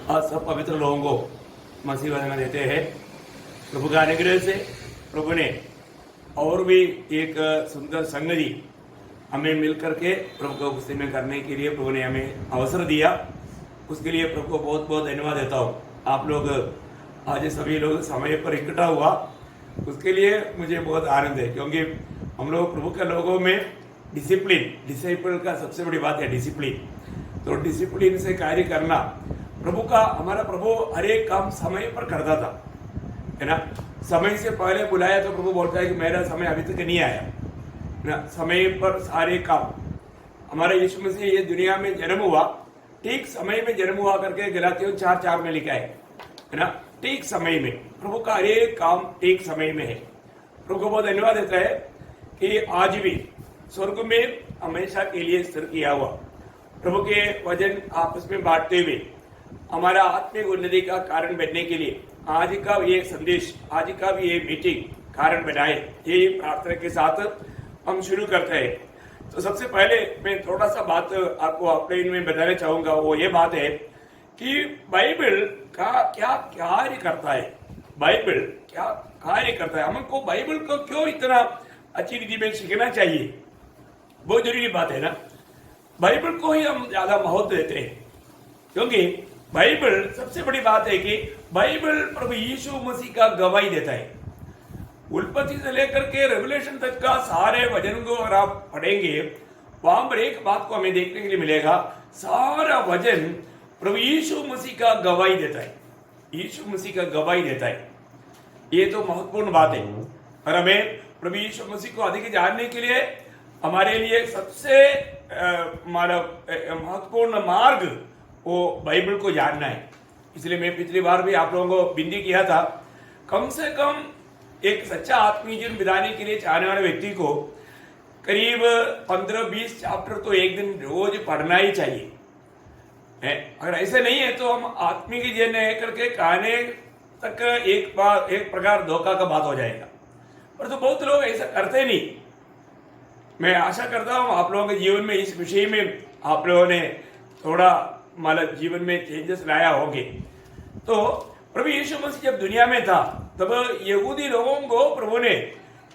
और सब पवित्र लोगों को मसीह वंदना देते हैं। प्रभु का अनुग्रह से प्रभु ने और भी एक सुंदर संगति हमें मिल करके प्रभु को गुस्से में करने के लिए प्रभु ने हमें अवसर दिया। उसके लिए प्रभु को बहुत बहुत धन्यवाद देता हूँ। आप लोग आज सभी लोग समय पर इकट्ठा हुआ, उसके लिए मुझे बहुत आनंद है, क्योंकि हम लोग प्रभु के लोगों में डिसिप्लिन का सबसे बड़ी बात है डिसिप्लिन। तो डिसिप्लिन से कार्य करना, प्रभु का हमारा प्रभु हर एक काम समय पर करता था, है ना। समय से पहले बुलाया तो प्रभु बोलता है कि मेरा समय अभी तक नहीं आया ना। समय पर सारे काम, हमारा यीशु मसीह ये दुनिया में जन्म हुआ, ठीक समय में जन्म हुआ करके गलातियों 4:4 में लिखा है ना। ठीक समय में प्रभु का हर एक काम ठीक समय में है। प्रभु को बहुत धन्यवाद देता है कि आज भी स्वर्ग में हमेशा के लिए स्थिर किया हुआ प्रभु के वचन आपस में बांटते हुए हमारा आत्मिक उन्नति का कारण बनने के लिए आज का ये संदेश, आज का भी ये मीटिंग कारण बनाए, यही प्रार्थना के साथ हम शुरू करते हैं। तो सबसे पहले मैं थोड़ा सा बात आपको अपने में बताना चाहूंगा। वो ये बात है कि बाइबल का क्या कार्य करता है। बाइबल क्या कार्य करता है, हमको बाइबल को क्यों इतना अच्छी रीति में सीखना चाहिए, बहुत जरूरी बात है ना। बाइबल को ही हम ज्यादा महत्व देते हैं, क्योंकि बाइबल सबसे बड़ी बात है कि बाइबल प्रभु यीशु मसीह का गवाही देता है। उत्पत्ति से लेकर के रेवलेशन तक का सारे वचन को अगर आप पढ़ेंगे, वहां पर एक बात को हमें देखने के लिए मिलेगा, सारा वचन प्रभु यीशु मसीह का गवाही देता है। यीशु मसीह का गवाही देता है, ये तो महत्वपूर्ण बात है। और हमें प्रभु यीशु मसीह को अधिक जानने के लिए हमारे लिए सबसे महत्वपूर्ण मार्ग वो बाइबल को जानना है। इसलिए मैं पिछली बार भी आप लोगों को विनती किया था, कम से कम एक सच्चा आत्मीय जीवन बिताने के लिए चाहने वाले व्यक्ति को करीब 15-20 चैप्टर तो एक दिन रोज पढ़ना ही चाहिए है। अगर ऐसे नहीं है तो हम आत्मिक जीवन करके कहने तक एक प्रकार धोखा का बात हो जाएगा। पर तो बहुत लोग ऐसा करते नहीं। मैं आशा करता हूँ आप लोगों के जीवन में इस विषय में आप लोगों ने थोड़ा मतलब जीवन में चेंजेस लाया होंगे। तो प्रभु यीशु मसीह जब दुनिया में था तब यहूदी लोगों को प्रभु ने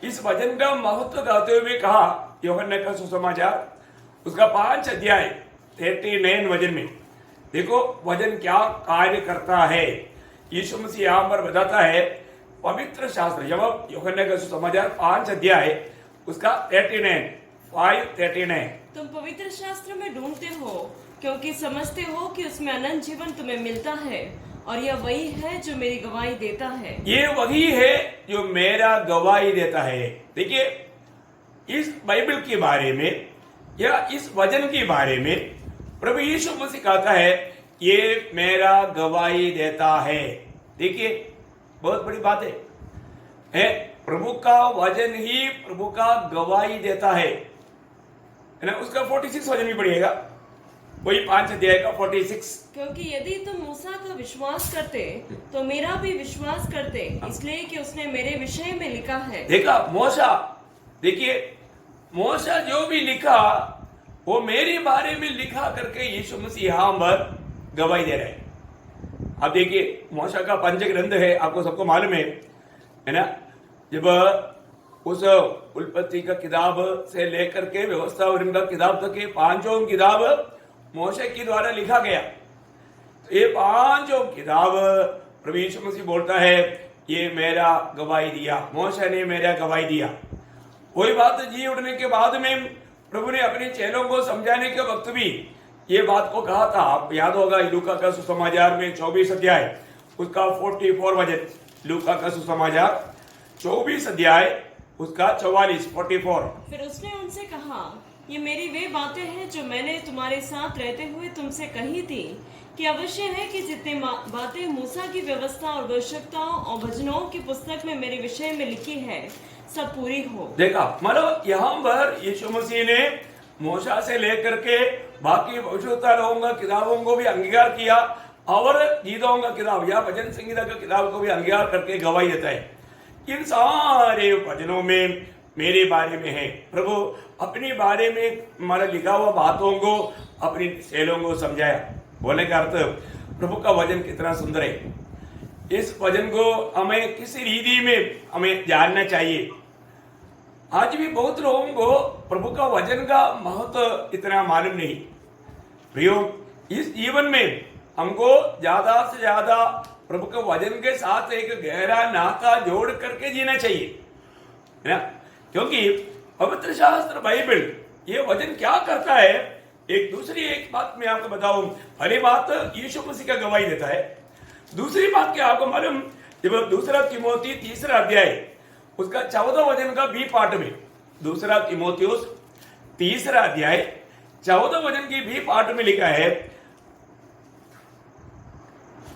इस वचन का महत्व गाते हुए कहा। यूहन्ना का सुसमाचार उसका 5 अध्याय 39 वचन में देखो वचन क्या कार्य करता है। यीशु मसीह यहाँ पर बताता है पवित्र शास्त्र, जब यूहन्ना का सुसमाचार 5 अध्याय उसका 5:39 तुम पवित्र शास्त्र में ढूंढते हो क्योंकि समझते हो कि उसमें अनंत जीवन तुम्हें मिलता है, और यह वही है जो मेरी गवाही देता है। ये वही है जो मेरा गवाही देता है। देखिए इस बाइबल के बारे में या इस वचन के बारे में प्रभु यीशु मसीह कहता है ये मेरा गवाही देता है। देखिए बहुत बड़ी बात है प्रभु का वचन ही प्रभु का गवाही देता है ना। उसका 46 वचन भी पढ़िएगा, वही 5 अध्याय का 46। क्योंकि यदि तुम मूसा का विश्वास करते तो मेरा भी विश्वास करते, इसलिए कि उसने मेरे विषय में लिखा है। देखा मूसा, देखिए मूसा जो भी लिखा वो मेरे बारे में लिखा करके यीशु मसीह यहाँ पर गवाही दे रहे हैं। अब देखिए मूसा का पंचग्रंथ है, आपको सबको मालूम है ना। जब उस उत्पत्ति का किताब से लेकर के व्यवस्था और इनका किताब तक ये 5 किताब मूसा के द्वारा लिखा गया। तो ये 5 किताब प्रभु यीशु मसीह बोलता है ये मेरा गवाही दिया, मूसा ने मेरा गवाही दिया। वही बात जी उठने के बाद में प्रभु ने अपने चेलों को समझाने के वक्त भी ये बात को कहा था। आप याद होगा लूका का सुसमाचार में 24 अध्याय उसका 44 वचन, लूका का सुसमाचार 24 अध्याय उसका 44। फिर उसने उनसे कहा ये मेरी वे बातें हैं जो मैंने तुम्हारे साथ रहते हुए तुमसे कही थी कि अवश्य है कि जितने बातें मूसा की व्यवस्था और भविष्यवक्ताओं और भजनों की पुस्तक में मेरे विषय में लिखी है सब पूरी हो। देखा मतलब यहाँ पर यीशु मसीह ने मूसा से लेकर के बाकी भविष्यवक्ता लोगों का किताबों को भी अंगीकार किया और गीतों का किताब या भजन संगीता का किताब को भी अंगीकार करके गवाही देता है। इन सारे वचनों में मेरे बारे में है। प्रभु अपने बारे में हमारा लिखा हुआ बातों को अपनी शैलों को समझाया। बोलने का अर्थ प्रभु का वचन कितना सुंदर है। इस वचन को हमें किसी रीति में हमें जानना चाहिए। आज भी बहुत लोगों को प्रभु का वचन का महत्व इतना मालूम नहीं। प्रियो, इस जीवन में हमको ज्यादा से ज्यादा प्रभु के वचन के साथ एक गहरा नाता जोड़ करके जीना चाहिए, है ना? क्योंकि पवित्र शास्त्र बाइबल ये वचन क्या करता है, एक बात मैं आपको बताऊं। पहली बात यीशु मसीह का गवाही देता है। दूसरी बात क्या आपको मालूम, जब दूसरा तिमोथी 3 अध्याय उसका 14 वचन का बी पार्ट में, दूसरा तिमोथियुस 3 अध्याय 14 वचन की बी पार्ट में लिखा है,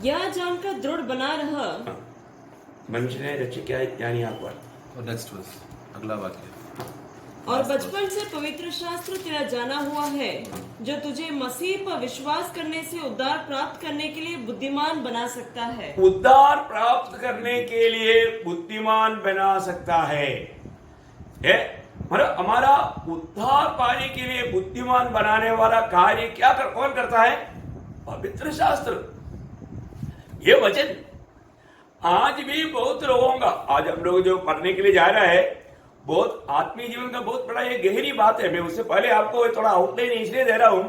यह जानकर दृढ़ बना रह। मनुष्य ने रची क्या यानी आपको, और नेक्स्ट वर्स, अगला वाक्य। और बचपन से पवित्र शास्त्र तेरा जाना हुआ है, जो तुझे मसीह पर विश्वास करने से उद्धार प्राप्त करने के लिए बुद्धिमान बना सकता है। उद्धार प्राप्त करने के लिए बुद्धिमान बना सकता है। मतलब हमारा उद्धार पाने के लिए बुद्धिमान बनाने वाला कार्य कौन करता है? पवित्र शास्त्र, ये वचन। आज भी बहुत लोगों का, आज हम लोग जो पढ़ने के लिए जा रहा है, बहुत आत्मीय जीवन का बहुत बड़ा ये गहरी बात है। मैं उससे पहले आपको थोड़ा आउटलाइन इसलिए दे रहा हूं,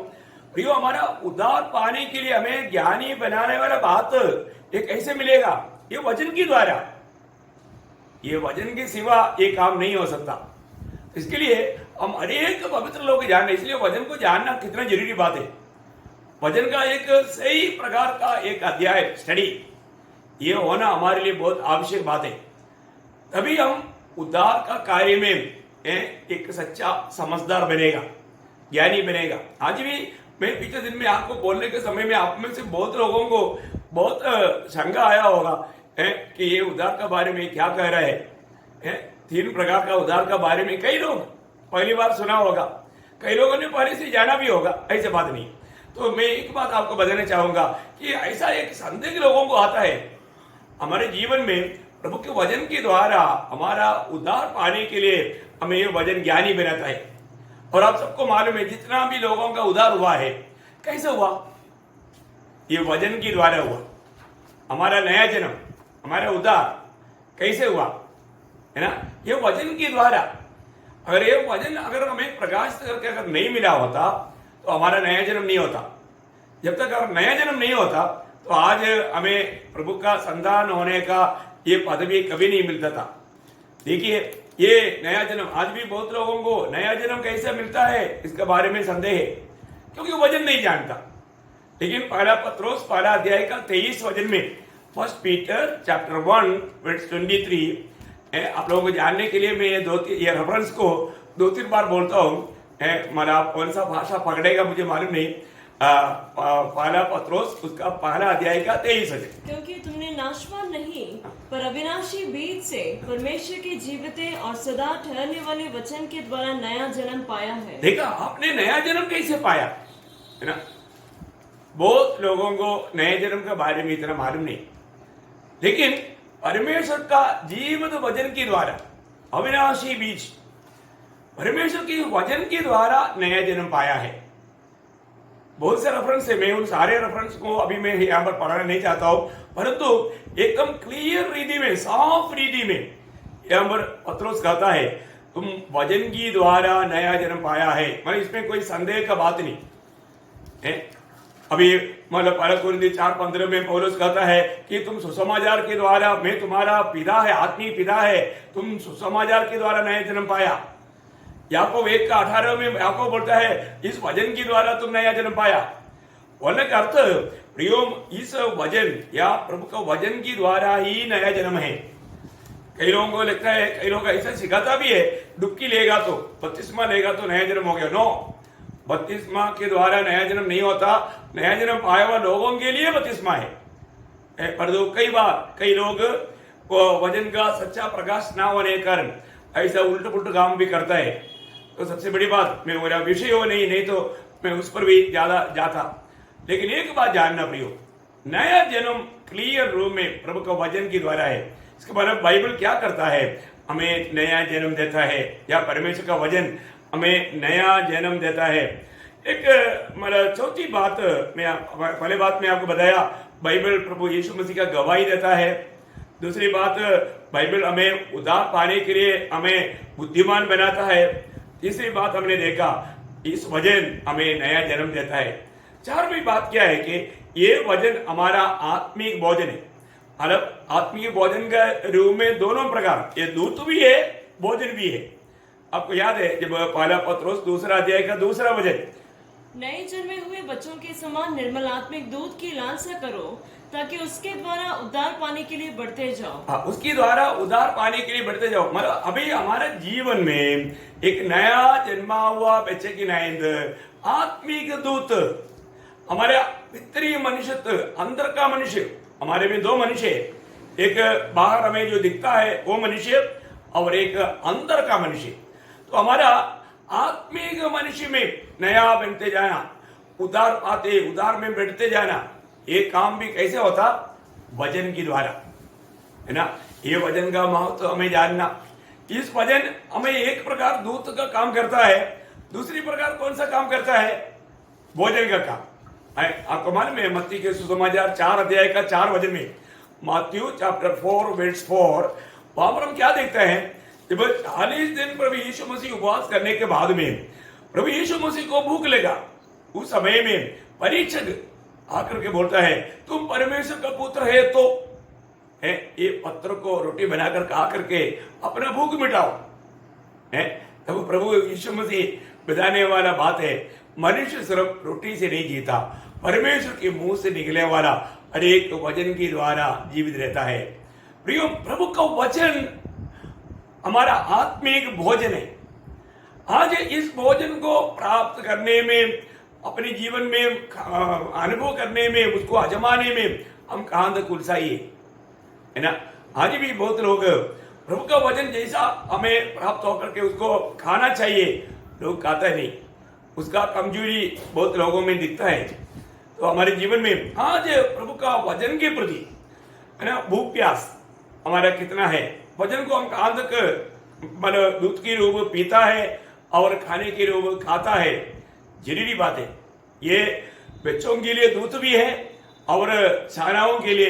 प्रियो, हमारा उद्धार पाने के लिए हमें ज्ञानी बनाने वाला बात ये कैसे मिलेगा? ये वचन के द्वारा। ये वचन के सिवा ये काम नहीं हो सकता। इसके लिए हम अनेक पवित्र लोग जानना, इसलिए वचन को जानना कितना जरूरी बात है। वचन का एक सही प्रकार का एक अध्याय स्टडी ये होना हमारे लिए बहुत आवश्यक बात है। तभी हम उद्धार का कार्य में एक सच्चा समझदार बनेगा, ज्ञानी बनेगा। आज भी मैं पिछले दिन में आपको बोलने के समय में आप में से बहुत लोगों को बहुत शंका आया होगा कि ये उद्धार के बारे में क्या कह रहा है। 3 प्रकार का उद्धार के बारे में कई लोग पहली बार सुना होगा, कई लोगों ने पहले से जाना भी होगा, ऐसे बात नहीं। तो मैं एक बात आपको बताना चाहूंगा कि ऐसा एक संदेह लोगों को आता है हमारे जीवन में, प्रभु के वचन के द्वारा हमारा उद्धार पाने के लिए हमें ये वचन ज्ञानी बनाता है। और आप सबको मालूम है जितना भी लोगों का उद्धार हुआ है, कैसे हुआ? ये वचन के द्वारा हुआ। हमारा नया जन्म, हमारा उद्धार कैसे हुआ, है ना? ये वचन के द्वारा। अगर ये वचन अगर हमें प्रकाशित करके अगर नहीं मिला होता तो हमारा नया जन्म नहीं होता। जब तक अगर नया जन्म नहीं होता तो आज हमें प्रभु का संतान होने का ये पदवी कभी नहीं मिलता था। देखिए, ये नया जन्म, आज भी बहुत लोगों को नया जन्म कैसे मिलता है इसके बारे में संदेह है, क्योंकि वचन नहीं जानता। लेकिन पहला पत्रोस 1 अध्याय का 23 वचन में, 1 पीटर चैप्टर 1 वर्स 23, आप लोगों को जानने के लिए मैं ये रेफरेंस को 2-3 बार बोलता हूँ। मतलब कौन सा भाषा पकड़ेगा मुझे मालूम नहीं। पहला पत्रोस उसका 1 अध्याय का 23 वचन, क्योंकि तुमने नाशवान नहीं पर अविनाशी बीज से परमेश्वर के जीवित और सदा ठहरने वाले वचन के द्वारा नया जन्म पाया है। देखा आपने नया जन्म कैसे पाया, है ना? बहुत लोगों को नए जन्म के बारे में इतना मालूम नहीं, लेकिन परमेश्वर का जीवित वचन के द्वारा, अविनाशी बीज, परमेश्वर के वचन के द्वारा नया जन्म पाया है। बहुत से रेफरेंस है, मैं उन सारे रेफरेंस को अभी मैं यहाँ पर पढ़ाना नहीं चाहता हूँ, परंतु एकदम क्लियर रीति में, साफ रीति में यहाँ पर पत्रोस कहता है तुम वचन की द्वारा नया जन्म पाया है। मतलब इसमें कोई संदेह का बात नहीं है। अभी मतलब 1 कुरिन्थी 4:15 में पौलुस कहता है कि तुम सुसमाचार के द्वारा, मैं तुम्हारा पिता है, आत्मीय पिता है, तुम सुसमाचार के द्वारा नया जन्म पाया। याकूब 1:18 में याकूब बोलता है इस वचन के द्वारा तुम नया जन्म पाया। बोलने का अर्थ प्रियो, इस वचन या प्रभु का वचन के द्वारा ही नया जन्म है। कई लोगों को लगता है, कई लोग ऐसा सिखाता भी है, डुबकी लेगा तो, बपतिस्मा लेगा तो नया जन्म हो गया। नो, बपतिस्मा के द्वारा नया जन्म नहीं होता। नया जन्म पाया हुआ लोगों के लिए बपतिस्मा है। पर कई बार कई लोग वचन का सच्चा प्रकाश ना होने के कारण ऐसा उल्ट पुल्ट काम भी करता है। तो सबसे बड़ी बात, मैं मेरा विषय हो नहीं तो मैं उस पर भी ज्यादा जाता। लेकिन एक बात जानना प्रियो, नया जन्म क्लियर रूप में प्रभु का वचन के द्वारा है। इसके बारे में बाइबल क्या करता है, हमें नया जन्म देता है, या परमेश्वर का वचन हमें नया जन्म देता है। एक मतलब चौथी बात, मैं पहले बात में आपको बताया बाइबल प्रभु यीशु मसीह का गवाही देता है। दूसरी बात, बाइबल हमें उद्धार पाने के लिए हमें बुद्धिमान बनाता है। तीसरी बात हमने देखा, इस वचन हमें नया जन्म देता है। चारवीं बात क्या है कि ये वचन हमारा आत्मिक भोजन है। मतलब आत्मिक भोजन का रूप में दोनों प्रकार, ये दूत भी है, भोजन भी है। आपको याद है जब पहला पत्रोस 2 अध्याय का 2 वचन, नए जन्मे हुए बच्चों के समान निर्मल आत्मिक दूध की लालसा करो ताकि उसके द्वारा उद्धार पाने के लिए बढ़ते जाओ। हाँ, उसके द्वारा उद्धार पाने के लिए बढ़ते जाओ। मतलब अभी हमारे जीवन में एक नया जन्मा हुआ बच्चे की नींद, आत्मिक दूत, हमारे पितरीय मनुष्य, अंदर का मनुष्य, हमारे में 2 मनुष्य, एक बाहर हमें जो दिखता है वो मनुष्य और एक अंदर का मनुष्य। तो हमारा आत्मिक मनुष्य में नया बनते जाना, उद्धार पाते, उद्धार में बढ़ते जाना, ये काम भी कैसे होता? वचन के द्वारा, है ना। ये वचन का महत्व हमें जानना। इस वचन हमें एक प्रकार दूत का काम करता है, दूसरी प्रकार कौन सा काम करता है? भोजन का काम है। आपको मालूम है मत्ती के सुसमाचार 4 अध्याय का 4 वचन में, मैथ्यू चैप्टर 4 वर्स 4, वहां पर हम क्या देखते हैं? जब 40 दिन प्रभु यीशु मसीह उपवास करने के बाद में प्रभु यीशु मसीह को भूख लगा, उस समय में परीक्षक आकर के बोलता है, तुम परमेश्वर का पुत्र है तो है, ये पत्थर को रोटी बनाकर खा करके अपना भूख मिटाओ। है तब प्रभु यीशु मसीह बताने वाला बात है, मनुष्य सिर्फ रोटी से नहीं जीता, परमेश्वर के मुंह से निकले वाला हर एक वचन के द्वारा जीवित रहता है। प्रियो, प्रभु का वचन हमारा आत्मिक भोजन है। आज इस भोजन को प्राप्त करने में, अपने जीवन में अनुभव करने में, उसको आजमाने में हम कहां तक उलझाइए, है ना। आज भी बहुत लोग प्रभु का वचन जैसा हमें प्राप्त होकर के उसको खाना चाहिए, लोग खाता नहीं, उसका कमजोरी बहुत लोगों में दिखता है। तो हमारे जीवन में आज प्रभु का वचन के प्रति, है ना, भूख प्यास हमारा कितना है? वचन को हम कहां तक मतलब दूध के रूप पीता है और खाने के रूप खाता है? जरूरी बात है। ये बच्चों के लिए दूध भी है और शानाओं के लिए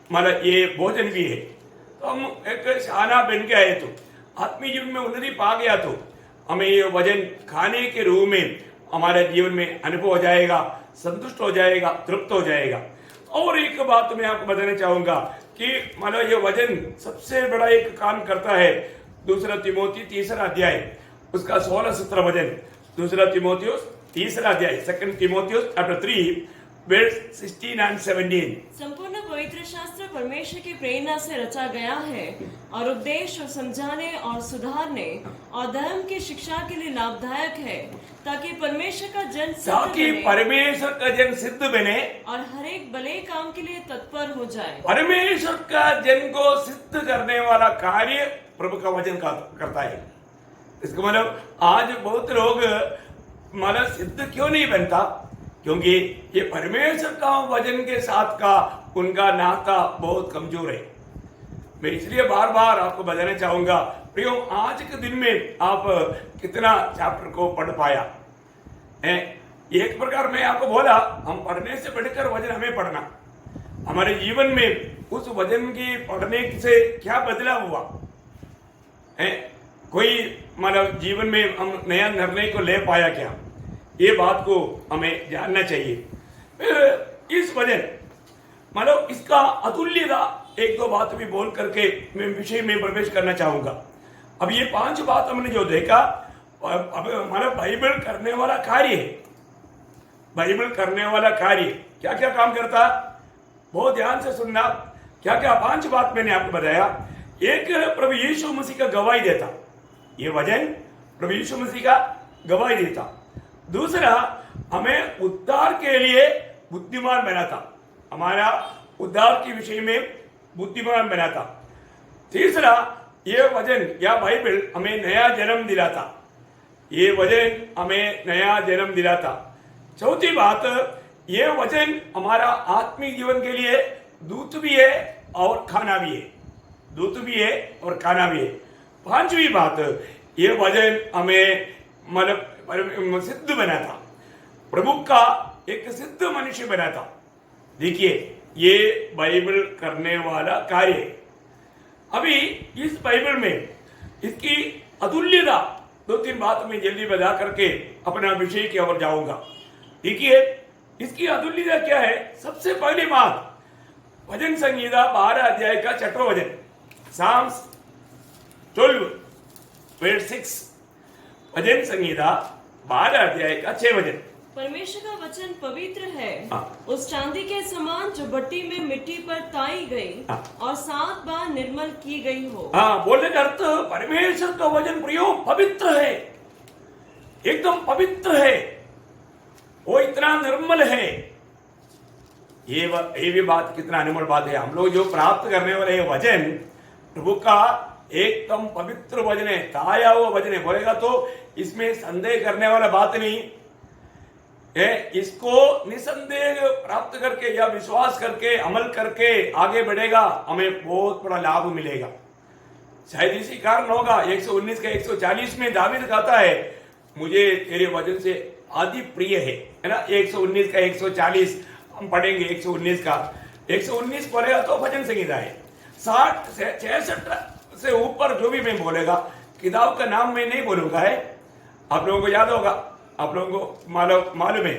मतलब ये भोजन भी है। तो हम एक शाना बन के आए, तो आत्मीय जीवन में उन्नति पा गया, तो हमें ये वचन खाने के रूप में हमारे जीवन में अनुभव हो जाएगा, संतुष्ट हो जाएगा, तृप्त हो जाएगा। और एक बात मैं आपको बताना चाहूंगा कि मतलब ये वचन सबसे बड़ा एक काम करता है। 2 तिमोथी 3 अध्याय उसका 16-17 वचन, 2 तिमोथियुस 3 अध्याय, 2 तिमोथियुस चैप्टर 3 वर्स 16 and 17। संपूर्ण पवित्र शास्त्र परमेश्वर की प्रेरणा से रचा गया है और उपदेश और समझाने और सुधारने और धर्म की शिक्षा के लिए लाभदायक है, ताकि परमेश्वर का जन सिद्ध बने और हर एक भले काम के लिए तत्पर हो जाए। परमेश्वर का जन को सिद्ध करने वाला कार्य प्रभु का वचन करता है। इसका मतलब आज बहुत लोग मतलब सिद्ध क्यों नहीं बनता? क्योंकि ये परमेश्वर का वचन के साथ का उनका नाता बहुत कमजोर है। मैं इसलिए बार बार आपको बताना चाहूंगा, प्रियो, आज के दिन में आप कितना चैप्टर को पढ़ पाया है? एक प्रकार में आपको बोला, हम पढ़ने से बढ़कर वचन हमें पढ़ना, हमारे जीवन में उस वचन की पढ़ने से क्या बदला हुआ है? कोई मतलब जीवन में हम नया निर्णय को ले पाया क्या? ये बात को हमें जानना चाहिए। इस वजन मतलब इसका अतुल्यता, 1-2 बात भी बोल करके मैं विषय में प्रवेश करना चाहूंगा। अब ये 5 बात हमने जो देखा, अब हमारा बाइबल करने वाला कार्य है। बाइबल करने वाला कार्य क्या क्या काम करता? बहुत ध्यान से सुनना। क्या क्या 5 बात मैंने आपको बताया। एक, प्रभु यीशु मसीह का गवाही देता, ये वचन प्रभु यीशु मसीह का गवाही देता। दूसरा, हमें उद्धार के लिए बुद्धिमान बनाता, हमारा उद्धार के विषय में बुद्धिमान बनाता। तीसरा, ये वचन या बाइबल हमें नया जन्म दिलाता, ये वचन हमें नया जन्म दिलाता। चौथी बात, ये वचन हमारा आत्मिक जीवन के लिए दूत भी है और खाना भी है, दूत भी है और खाना भी है। 5वीं बात, ये वचन हमें मतलब सिद्ध बनाता, प्रभु का एक सिद्ध मनुष्य बनाता। देखिए, ये बाइबल करने वाला कार्य है। अभी इस बाइबल में इसकी अतुल्यता 2-3 बात मैं जल्दी बता करके अपना विषय की ओर जाऊंगा। देखिए इसकी अतुल्यता क्या है। सबसे पहली बात, भजन संहिता 12 अध्याय का 6वां वचन, साम्स 12 verse 6, भजन संहिता 12 अध्याय का 6 वचन। परमेश्वर का वचन पवित्र है, हाँ। उस चांदी के समान जो भट्टी में मिट्टी पर ताई गई हाँ। और 7 बार निर्मल की गई हो। हाँ, बोलने का अर्थ परमेश्वर का वचन प्रियो पवित्र है, एकदम पवित्र है, वो इतना निर्मल है। ये भी बात कितना अनमोल बात है। हम लोग जो प्राप्त करने वाले ये वचन प्रभु का एकदम पवित्र वचन है, ताया हुआ वचन है। बोलेगा तो इसमें संदेह करने वाला बात नहीं है। इसको निसंदेह प्राप्त करके या विश्वास करके अमल करके आगे बढ़ेगा, हमें बहुत बड़ा लाभ मिलेगा। शायद इसी कारण होगा 119 का 140 में दावीद कहता है, मुझे तेरे वचन से आदि प्रिय है ना। 119 का 140 हम पढ़ेंगे। 119 का 119 पढ़ेगा तो भजन संहिता है। 60 से 66 से ऊपर जो भी मैं बोलेगा, किताब का नाम मैं नहीं बोलूंगा है। आप लोगों को याद होगा, आप लोगों को मालूम है।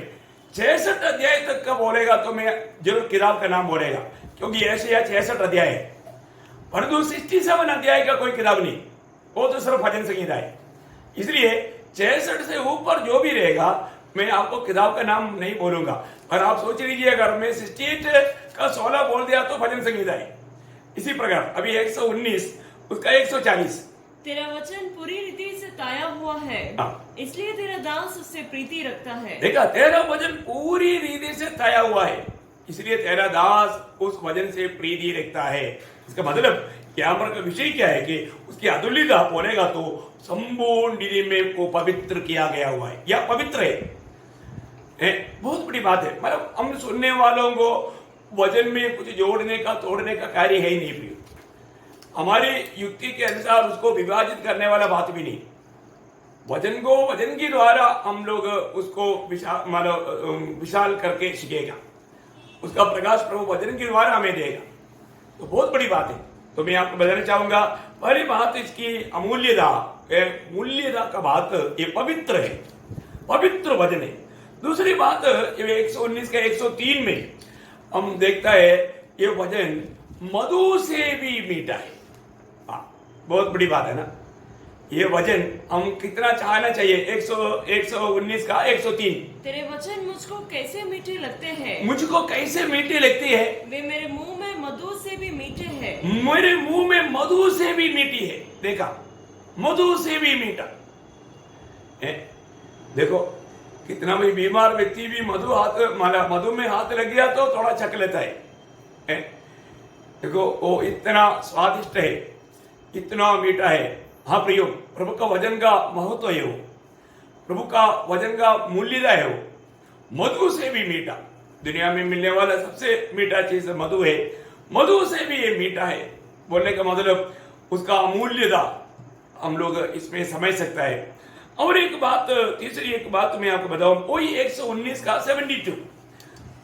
66 अध्याय तक का बोलेगा तो मैं जरूर किताब का नाम बोलेगा, क्योंकि ऐसे या 66 अध्याय है। परंतु 67 अध्याय का कोई किताब नहीं, वो तो सिर्फ भजन संहिता है। इसलिए 66 से ऊपर जो भी रहेगा मैं आपको किताब का नाम नहीं बोलूंगा। और आप सोच लीजिए, अगर मैं 68 का 16 बोल दिया तो भजन संहिता है। इसी प्रकार अभी 119 उसका 140, तेरा वचन पूरी रीति से ताया हुआ है, इसलिए तेरा दास उससे प्रीति रखता है। देखा, तेरा वचन पूरी रीति से ताया हुआ है, इसलिए तेरा दास उस वचन से प्रीति रखता है। इसका मतलब यहाँ पर का विषय क्या है कि उसकी अतुल्यता बोलेगा तो संपूर्ण रीति में को पवित्र किया गया हुआ है या पवित्र है। बहुत बड़ी बात है। मतलब हम सुनने वालों को वचन में कुछ जोड़ने का तोड़ने का कार्य है ही नहीं प्रिय। हमारी युक्ति के अनुसार उसको विभाजित करने वाला बात भी नहीं। वचन को वचन के द्वारा हम लोग उसको विशाल करके सीखेगा, उसका प्रकाश प्रभु वचन के द्वारा हमें देगा। तो बहुत बड़ी बात है। तो मैं आपको बताना चाहूंगा, पहली बात इसकी अमूल्यता, मूल्यता का बात, ये पवित्र है, पवित्र वचन है। दूसरी बात, ये 119 का 103 में हम देखता है ये वचन मधु से भी मीठा है। बहुत बड़ी बात है ना। ये वचन हम कितना चाहना चाहिए। 119 का 103, तेरे वचन मुझको कैसे मीठे लगते हैं, मुझको कैसे मीठे लगते हैं, वे मेरे मुंह में मधु से भी मीठे हैं। मेरे मुंह में मधु से भी मीठी है। देखा, मधु से भी मीठा है। देखो कितना भी बीमार व्यक्ति भी मधु में हाथ लग गया तो थोड़ा चख लेता है। देखो वो इतना स्वादिष्ट है, इतना मीठा है। हाँ प्रियो, प्रभु का वचन का महत्व है, वो प्रभु का वचन का मूल्यता है, वो मधु से भी मीठा। दुनिया में मिलने वाला सबसे मीठा चीज मधु है, मधु से भी ये मीठा है। बोलने का मतलब उसका अमूल्यता हम लोग इसमें समझ सकता है। और एक बात, तीसरी एक बात मैं आपको बताऊं, वही 119 का 72,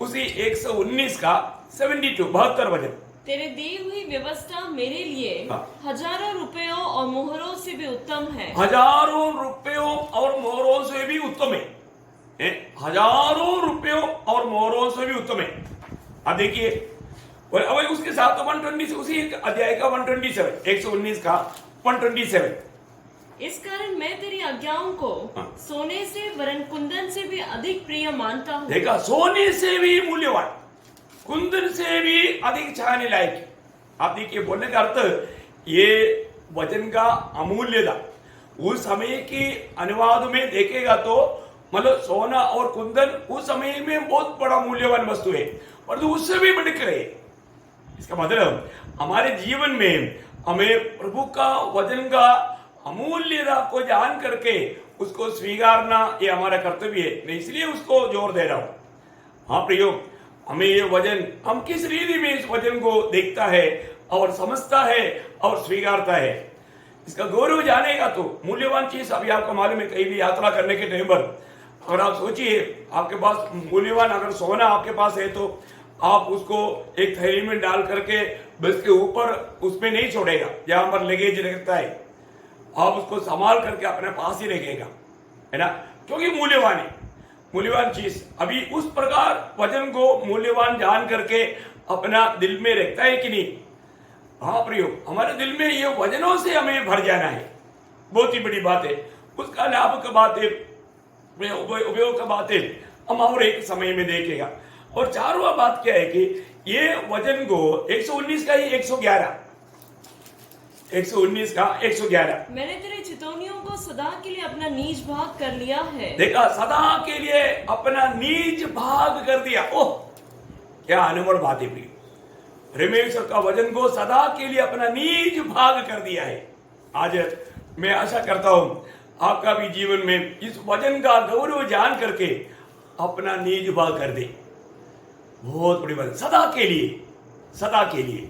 उसी 119 का 72 72 वचन, तेरे दी हुई व्यवस्था मेरे लिए हजारों रुपयों और मोहरों से भी उत्तम है। हजारों रुपयों और मोहरों से भी उत्तम है। हजारों रुपयों और मोहरों से भी उत्तम है। अब देखिए, और अब उसके साथ 120, उसी अध्याय का 127, 119 का 127, इस कारण मैं तेरी आज्ञाओं को सोने से वरन कुंदन से भी अधिक प्रिय मानता हूँ। देखा, सोने से भी मूल्यवान, कुंदन से भी अधिक चाहने लायक। आप देखिए, बोलने का अर्थ ये वचन का अमूल्यता उस समय की अनुवाद में देखेगा तो मतलब सोना और कुंदन उस समय में बहुत बड़ा मूल्यवान वस्तु है, और तो उससे भी बढ़कर है। इसका मतलब हमारे जीवन में हमें प्रभु का वचन का अमूल्यता को जान करके उसको स्वीकारना ये हमारा कर्तव्य है। मैं इसलिए उसको जोर दे रहा हूं। हाँ प्रियो, हमें ये वचन, हम किस रीति में इस वचन को देखता है और समझता है और स्वीकारता है, इसका गौरव जानेगा तो मूल्यवान चीज। अभी आपको मालूम है, कहीं भी यात्रा करने के टाइम पर अगर आप सोचिए आपके पास मूल्यवान अगर सोना आपके पास है तो आप उसको एक थैली में डाल करके बस के ऊपर उसमें नहीं छोड़ेगा जहां पर लगेज लगता है, आप उसको संभाल करके अपने पास ही रखेगा, है ना, क्योंकि मूल्यवान है, मूल्यवान चीज। अभी उस प्रकार वजन को मूल्यवान जान करके अपना दिल में रखता है कि नहीं? हाँ प्रियो, हमारे दिल में ये वजनों से हमें भर जाना है, बहुत ही बड़ी बात है। उसका लाभ का बात है, उपयोग का बात है, हम और एक समय में देखेगा। और चारवा बात क्या है कि ये वजन को 119 का ही 111, 119 का 111। मैंने तेरे चितौनियों को सदा के लिए अपना नीच भाग कर लिया है। देखा, सदा के लिए अपना नीच भाग कर दिया। ओह, क्या अनमोल बात है प्रिय। परमेश्वर का वचन को सदा के लिए अपना नीच भाग कर दिया है। आज मैं आशा करता हूं आपका भी जीवन में इस वचन का गौरव जान करके अपना नीच भाग कर दे। बहुत बड़ी बात, सदा के लिए, सदा के लिए,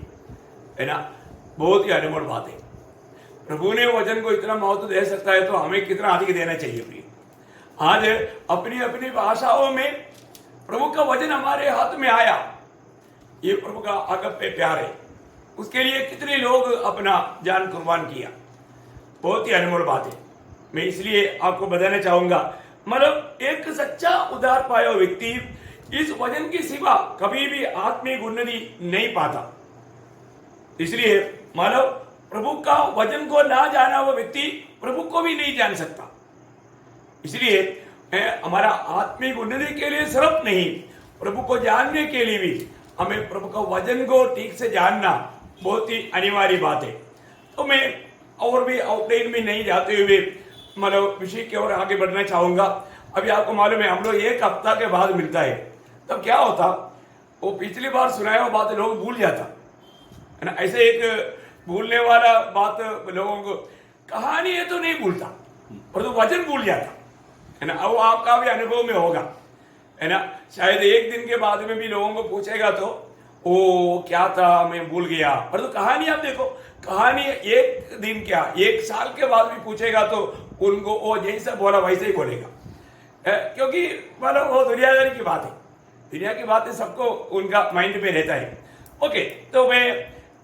है ना, बहुत ही अनमोल बात है। प्रभु ने वचन को इतना महत्व दे सकता है तो हमें कितना अधिक देना चाहिए प्रिय। आज अपनी अपनी भाषाओं में प्रभु का वचन हमारे हाथ में आया, ये प्रभु का अगप्य प्यार है, उसके लिए कितने लोग अपना जान कुर्बान किया। बहुत ही अनमोल बात है। मैं इसलिए आपको बताना चाहूंगा, मतलब एक सच्चा उद्धार पाया व्यक्ति इस वचन की सिवा कभी भी आत्मिक उन्नति नहीं पाता। इसलिए मानव प्रभु का वचन को ना जाना हुआ व्यक्ति प्रभु को भी नहीं जान सकता। इसलिए हमारा आत्मिक उन्नति के लिए सिर्फ नहीं, प्रभु को जानने के लिए भी हमें प्रभु का वचन को ठीक से जानना बहुत ही अनिवार्य बात है। तो मैं और भी आउटलाइन में नहीं जाते हुए मतलब विषय की ओर आगे बढ़ना चाहूंगा। अभी आपको मालूम है हम लोग एक हफ्ता के बाद मिलता है, तब क्या होता, वो पिछली बार सुनाया हुआ बात लोग भूल जाता है ना। ऐसे एक भूलने वाला बात लोगों को, कहानी है तो नहीं भूलता पर तो वचन भूल जाता है ना। अब आपका भी अनुभव में होगा, है ना। शायद एक दिन के बाद में भी लोगों को पूछेगा तो ओ क्या था मैं भूल गया, पर तो कहानी आप देखो, कहानी एक दिन क्या एक साल के बाद भी पूछेगा तो उनको वो जैसा बोला वैसे ही बोलेगा, क्योंकि मतलब वो दुनियादारी की बात है, दुनिया की बातें सबको उनका माइंड में रहता है। ओके, तो मैं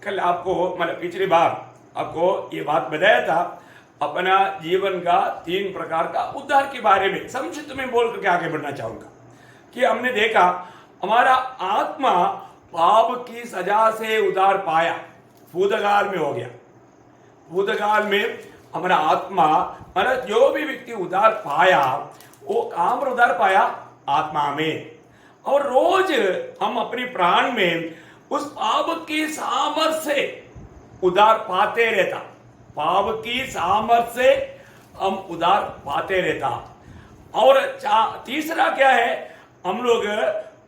कल आपको मतलब पिछली बार आपको ये बात बताया था, अपना जीवन का 3 प्रकार का उद्धार के बारे में संक्षिप्त में बोल करके आगे बढ़ना चाहूंगा। कि हमने देखा हमारा आत्मा पाप की सजा से उद्धार पाया, भूतकाल में हो गया। भूतकाल में हमारा आत्मा मतलब जो भी व्यक्ति उद्धार पाया वो कहां पर उद्धार पाया? आत्मा में। और रोज हम अपनी प्राण में उस पाप की सामर्थ्य से उद्धार पाते रहता, पाप की सामर्थ्य से हम उद्धार पाते रहता। और तीसरा क्या है, हम लोग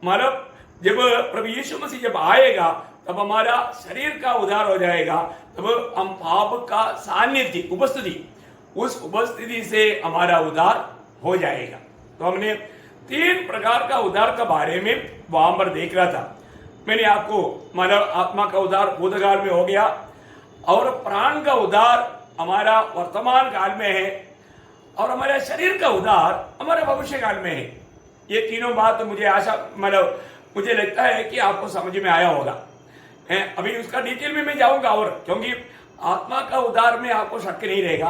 मतलब जब प्रभु यीशु मसीह जब आएगा तब हमारा शरीर का उद्धार हो जाएगा, तब हम पाप का सानिध्य उपस्थिति, उस उपस्थिति से हमारा उद्धार हो जाएगा। तो हमने 3 प्रकार का उद्धार के बारे में वहां पर देख रहा था। मैंने आपको मतलब आत्मा का उद्धार भूतकाल में हो गया, और प्राण का उद्धार हमारा वर्तमान काल में है, और हमारे शरीर का उद्धार हमारे भविष्य काल में है। ये तीनों बात मुझे आशा मतलब मुझे लगता है कि आपको समझ में आया होगा। अभी उसका डिटेल में मैं जाऊंगा, और क्योंकि आत्मा का उद्धार में आपको शक नहीं रहेगा,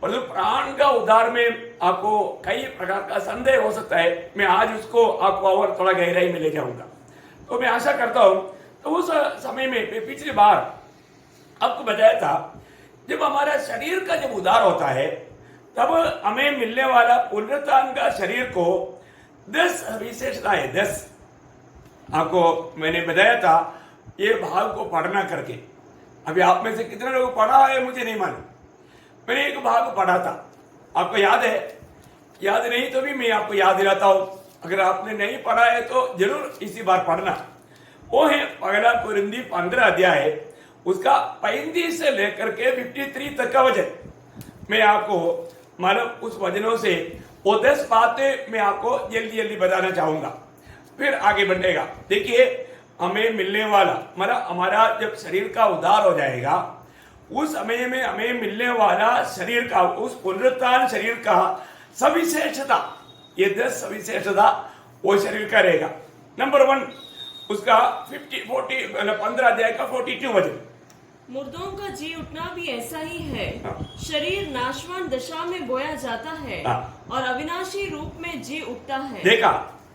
परंतु प्राण का उद्धार में आपको कई प्रकार का संदेह हो सकता है। मैं आज उसको आपको और थोड़ा गहराई में ले जाऊंगा। तो मैं आशा करता हूं, तो उस समय में पिछली बार आपको बताया था जब हमारा शरीर का जब उद्धार होता है तब हमें मिलने वाला पुनरुत्थान का शरीर को 10 विशेषता है। 10 आपको मैंने बताया था, ये भाग को पढ़ना करके। अभी आप में से कितने लोग पढ़ा है मुझे नहीं मालूम, मैंने एक भाग पढ़ा था, आपको याद है? याद नहीं तो भी मैं आपको याद दिलाता हूं, अगर आपने नहीं पढ़ा है तो जरूर इसी बार पढ़ना। वो है पहला कुरिन्थी 15 अध्याय, उसका 35 से लेकर के 53 तक का वचन। मैं आपको मालूम उस वचनों से वो 10 बातें मैं आपको जल्दी जल्दी बताना चाहूंगा, फिर आगे बढ़ेगा। देखिए, हमें मिलने वाला मतलब हमारा जब शरीर का उद्धार हो जाएगा उस समय में हमें मिलने वाला शरीर का, उस पुनरुत्थान शरीर का सविशेषता, ये 10 सविशेषता वो शरीर का रहेगा। नंबर 1, उसका 15 अध्याय का 42 वचन। मुर्दों का जी उठना भी ऐसा ही है। हाँ। शरीर नाशवान दशा में बोया जाता है हाँ। और अविनाशी रूप में जी उठता है। देखा,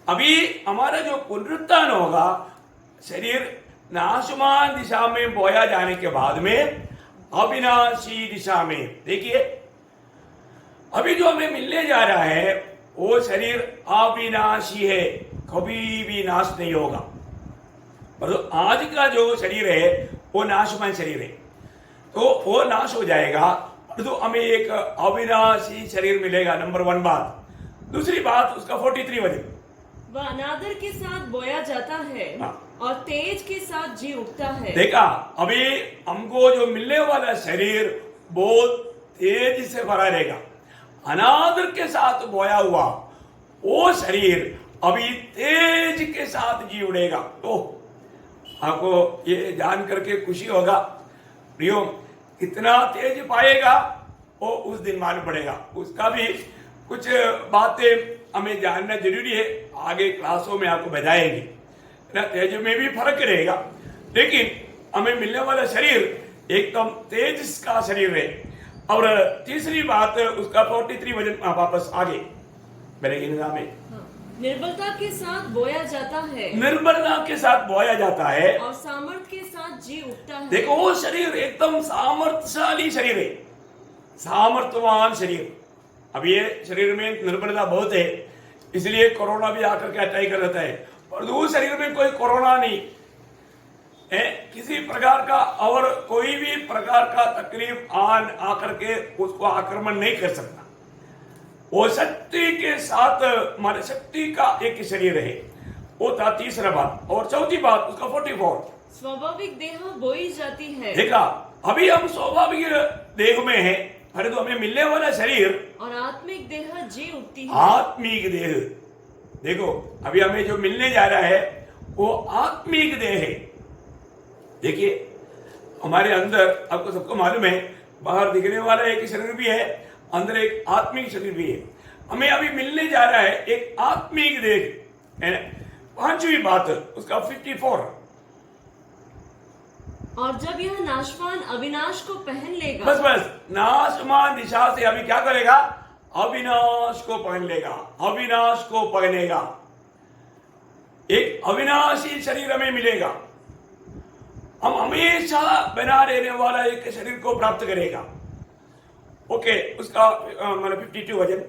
अभी हमारा जो पुनरुत्थान होगा, शरीर नाशवान दिशा में बोया जाने के बाद में अविनाशी दिशा में, देखिए अभी जो हमें मिलने जा रहा है वो शरीर अविनाशी है, कभी भी नाश नहीं होगा। मतलब आज का जो शरीर है वो नाशवान शरीर है, तो वो नाश हो जाएगा, तो हमें एक अविनाशी शरीर मिलेगा। नंबर 1 बात। दूसरी बात, उसका 43 वचन, वह अनादर के साथ बोया जाता है हाँ। और तेज के साथ जी उठता है। देखा, अभी हमको जो मिलने वाला शरीर बहुत तेज से भरा रहेगा। अनादर के साथ बोया हुआ वो शरीर अभी तेज के साथ जी उड़ेगा। तो आपको ये जान करके खुशी होगा प्रियो, कितना तेज पाएगा वो उस दिन मालूम पड़ेगा। उसका भी कुछ बातें हमें जानना जरूरी है, आगे क्लासों में आपको बताएंगे ना। तेज में भी फर्क रहेगा, लेकिन हमें मिलने वाला शरीर एकदम तेज का शरीर है। और तीसरी बात, उसका 43 वचन वापस आगे मेरे निगाह में, हाँ। निर्बलता के साथ बोया जाता है, निर्बलता के साथ बोया जाता है और सामर्थ्य के साथ जी उठता है। देखो, वो शरीर एकदम सामर्थ्यशाली शरीर है, सामर्थ्यवान शरीर। अब ये शरीर में निर्बलता बहुत है, इसलिए कोरोना भी आकर के अटैक कर रहता है, और उस शरीर में कोई कोरोना नहीं है, किसी प्रकार का और कोई भी प्रकार का तकलीफ आकर के उसको आक्रमण नहीं कर सकता। वो शक्ति के साथ, हमारे शक्ति का एक शरीर है। वो था तीसरा बात। और चौथी बात, उसका 44, स्वाभाविक देह बोई जाती है। देखा, अभी हम स्वाभाविक देह में है, अरे तो हमें मिलने वाला शरीर और आत्मिक देह जी उठती है। आत्मिक देह, देखो अभी हमें जो मिलने जा रहा है वो आत्मिक देह है। देखिए, हमारे अंदर आपको सबको मालूम है, बाहर दिखने वाला एक शरीर भी है, अंदर एक आत्मिक शरीर भी है। हमें अभी मिलने जा रहा है एक आत्मिक देह है। 5वीं बात, उसका 54, और जब यह नाशवान अविनाश को पहन लेगा, बस नाशवान दिशा से अभी क्या करेगा, अविनाश को पहन लेगा, अविनाश को पहनेगा। एक अविनाशी शरीर हमें मिलेगा, हम हमेशा बना रहने वाला एक शरीर को प्राप्त करेगा। ओके, उसका 52 वचन,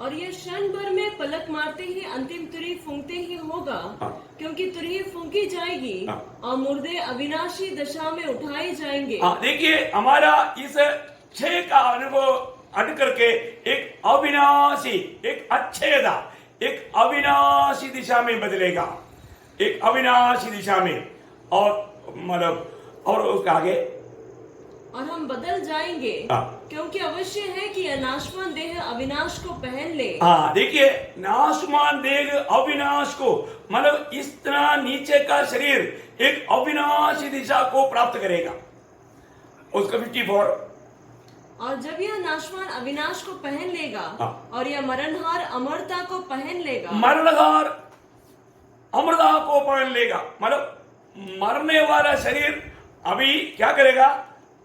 और यह क्षण भर में पलक मारते ही अंतिम तुरही फूंकते ही होगा, हाँ। क्योंकि तुरही फूंकी जाएगी, हाँ। और मुर्दे अविनाशी दशा में उठाए जाएंगे। हाँ, देखिए हमारा इस 6 का अनुभव हट करके एक अविनाशी, एक अच्छेदा, एक अविनाशी दिशा में बदलेगा, एक अविनाशी दिशा में। और मतलब और उसका आगे, और हम बदल जाएंगे, हाँ। क्योंकि अवश्य है कि यह नाशवान देह अविनाश को पहन ले। हाँ, देखिए नाशवान देह अविनाश को, मतलब इस तरह नीचे का शरीर एक अविनाशी दिशा को प्राप्त करेगा। उसका 54, और जब यह नाशवान अविनाश को पहन लेगा, हाँ। और यह मरणहार अमरता को पहन लेगा, मरणहार अमरता को पहन लेगा, मतलब मरने वाला शरीर अभी क्या करेगा,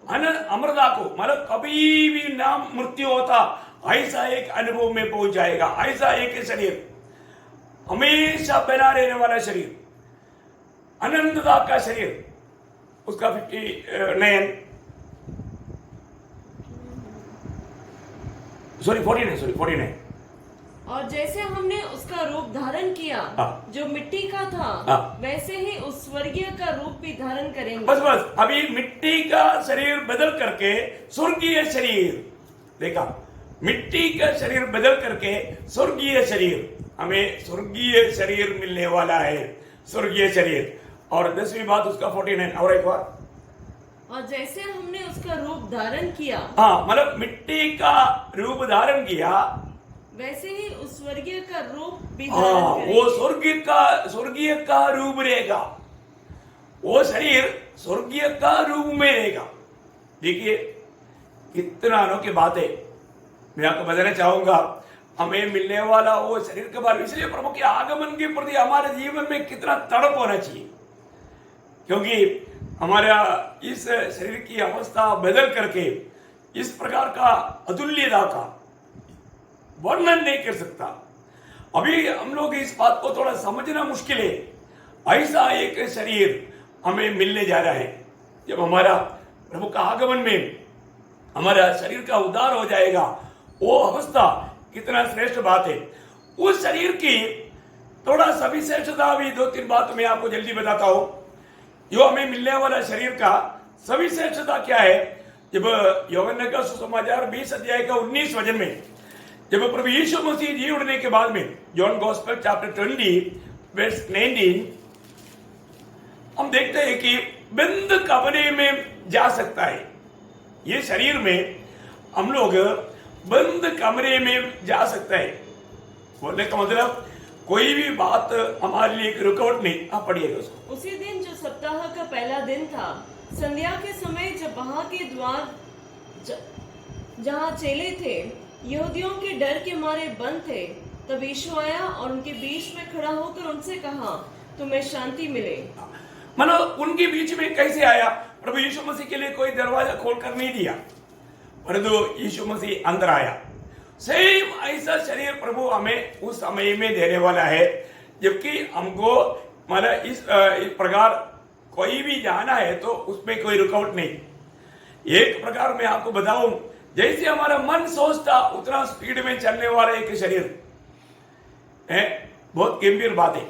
अमरता को, मतलब कभी भी ना मृत्यु होता ऐसा एक अनुभव में पहुंच जाएगा। ऐसा एक शरीर, हमेशा बना रहने वाला शरीर, अनंतता का शरीर। उसका 49 49। और जैसे हमने उसका रूप धारण किया, हाँ। जो मिट्टी का था, हाँ। वैसे ही उस स्वर्गीय का रूप भी धारण करेंगे। बस अभी मिट्टी का शरीर बदल करके स्वर्गीय शरीर, देखा, मिट्टी का शरीर बदल करके स्वर्गीय शरीर, हमें स्वर्गीय शरीर मिलने वाला है, स्वर्गीय शरीर। और 10वीं बात, उसका 49, और एक बार, और जैसे हमने उसका रूप धारण किया, हाँ, मतलब मिट्टी का रूप धारण किया, वैसे ही उस स्वर्गीय का रूप भी हाँ, धारण करेंगे। वो स्वर्गीय का रूप रहेगा, वो शरीर स्वर्गीय का रूप में रहेगा। देखिए कितना अनोखी बात है। मैं आपको बताना चाहूंगा, हमें मिलने वाला वो शरीर के बारे में, इसलिए प्रभु के आगमन के प्रति हमारे जीवन में कितना तड़प होना चाहिए, क्योंकि हमारा इस शरीर की अवस्था बदल करके इस प्रकार का अतुल्यता का वर्णन नहीं कर सकता। अभी हम लोग इस बात को थोड़ा समझना मुश्किल है। ऐसा एक शरीर हमें मिलने जा रहा है। जब हमारा प्रभु का आगमन में हमारा शरीर का उद्धार हो जाएगा, वो अवस्था कितना श्रेष्ठ बात है। उस शरीर की थोड़ा सविशेषता भी 2-3 बात मैं आपको जल्दी बताता हूं। जो हमें मिलने वाला शरीर का सविशेषता क्या है, जब यूहन्ना का सुसमाचार 20 अध्याय का 19 वचन में जब प्रभु यीशु मसीह जी उठने के बाद में, जॉन गॉस्पेल चैप्टर 20 वर्स 19, हम देखते हैं कि बंद कमरे में जा सकता है। ये शरीर में हम लोग बंद कमरे में जा सकता है। बोलने का मतलब कोई भी बात हमारे लिए एक रुकावट नहीं। आप पढ़िएगा उसको। उसी दिन जो सप्ताह का पहला दिन था, संध्या के समय, जब वहां के द्वार जहां चेले थे यहूदियों के डर के मारे बंद थे, तब यीशु आया और उनके बीच में खड़ा होकर उनसे कहा, तुम्हें शांति मिले। मतलब उनके बीच में कैसे आया? प्रभु यीशु मसीह के लिए कोई दरवाजा खोलकर नहीं दिया, परंतु यीशु मसीह अंदर आया। सेम ऐसा शरीर प्रभु हमें उस समय में देने वाला है, जबकि हमको मतलब इस प्रकार कोई भी जाना है तो उसमें कोई रुकावट नहीं। एक प्रकार मैं आपको बताऊं, जैसे हमारा मन सोचता उतना स्पीड में चलने वाला एक शरीर है, बहुत गंभीर बात है।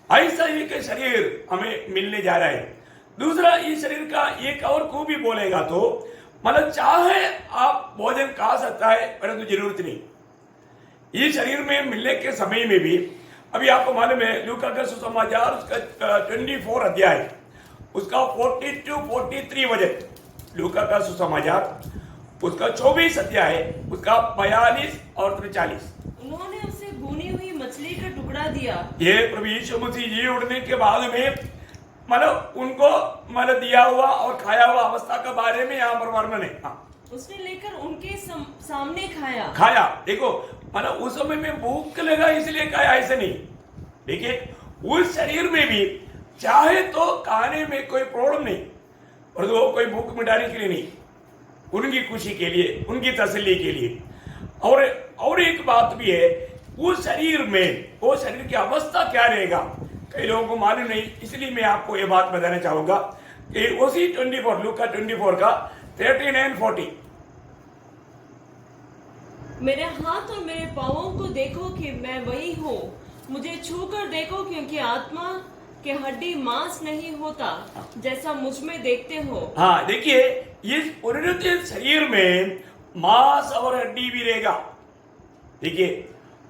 ऐसा एक शरीर हमें मिलने जा रहा है। दूसरा, इस शरीर का एक और खूबी बोलेगा तो मतलब चाहे आप भोजन खा सकता है, परंतु जरूरत नहीं। इस शरीर में मिलने के समय में भी, अभी आपको मालूम है लूका का सुसमाचार उसका 24 अध्याय उसका 42-43 वचन, लूका का सुसमाचार उसका 24 अध्याय उसका 42 और 43। उन्होंने उसे भुनी हुई मछली का टुकड़ा दिया। ये प्रभु यीशु मसीह जी उठने के बाद में मतलब उनको मतलब दिया हुआ और खाया हुआ अवस्था के बारे में यहाँ पर वर्णन है। हाँ। उसने लेकर उनके सामने खाया। देखो मतलब उस समय में भूख लगा इसलिए खाया, ऐसे नहीं। देखिए उस शरीर में भी चाहे तो खाने में कोई प्रॉब्लम नहीं, और वो कोई भूख मिटाने के लिए नहीं, उनकी खुशी के लिए, उनकी तसल्ली के लिए। और एक बात भी है, उस शरीर में वो शरीर की अवस्था क्या रहेगा कई लोगों को मालूम नहीं, इसलिए मैं आपको ये बात बताना चाहूंगा कि उसी 24 लूका 24 का 39-40, मेरे हाथ और मेरे पांवों को देखो कि मैं वही हूँ, मुझे छूकर देखो, क्योंकि आत्मा के हड्डी मांस नहीं होता जैसा मुझ में देखते हो। हाँ देखिए, इस पुनरुत्थित शरीर में मांस और हड्डी भी रहेगा। देखिए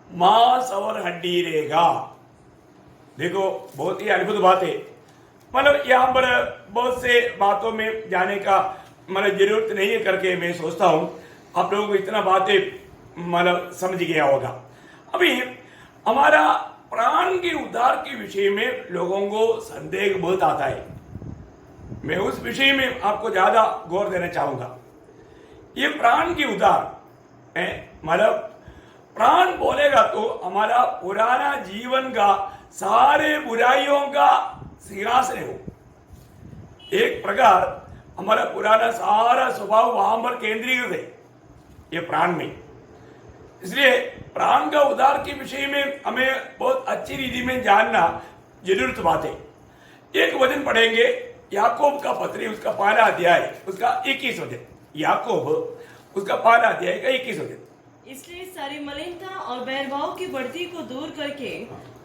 मांस और हड्डी रहेगा। देखो बहुत ही अद्भुत बात है। मतलब यहाँ पर बहुत से बातों में जाने का मतलब जरूरत नहीं है करके मैं सोचता हूँ आप लोगों को इतना बातें मतलब समझ गया होगा। अभी हमारा प्राण के उद्धार के विषय में लोगों को संदेह बहुत आता है। मैं उस विषय में आपको ज्यादा गौर देना चाहूंगा। ये प्राण की उद्धार है, मतलब प्राण बोलेगा तो हमारा पुराना जीवन का सारे बुराइयों का सिंहासन है। वो एक प्रकार हमारा पुराना सारा स्वभाव वहां पर केंद्रीकृत है ये प्राण में। इसलिए प्राण का उद्धार के विषय में हमें बहुत अच्छी रीति में जानना जरूरत बात है। एक वचन पढ़ेंगे, याकूब का पत्री उसका 5वां अध्याय उसका 21 वचन। याकूब उसका 5वां अध्याय का 21 वचन। इसलिए सारी मलिनता और बैरभाव की बढ़ती को दूर करके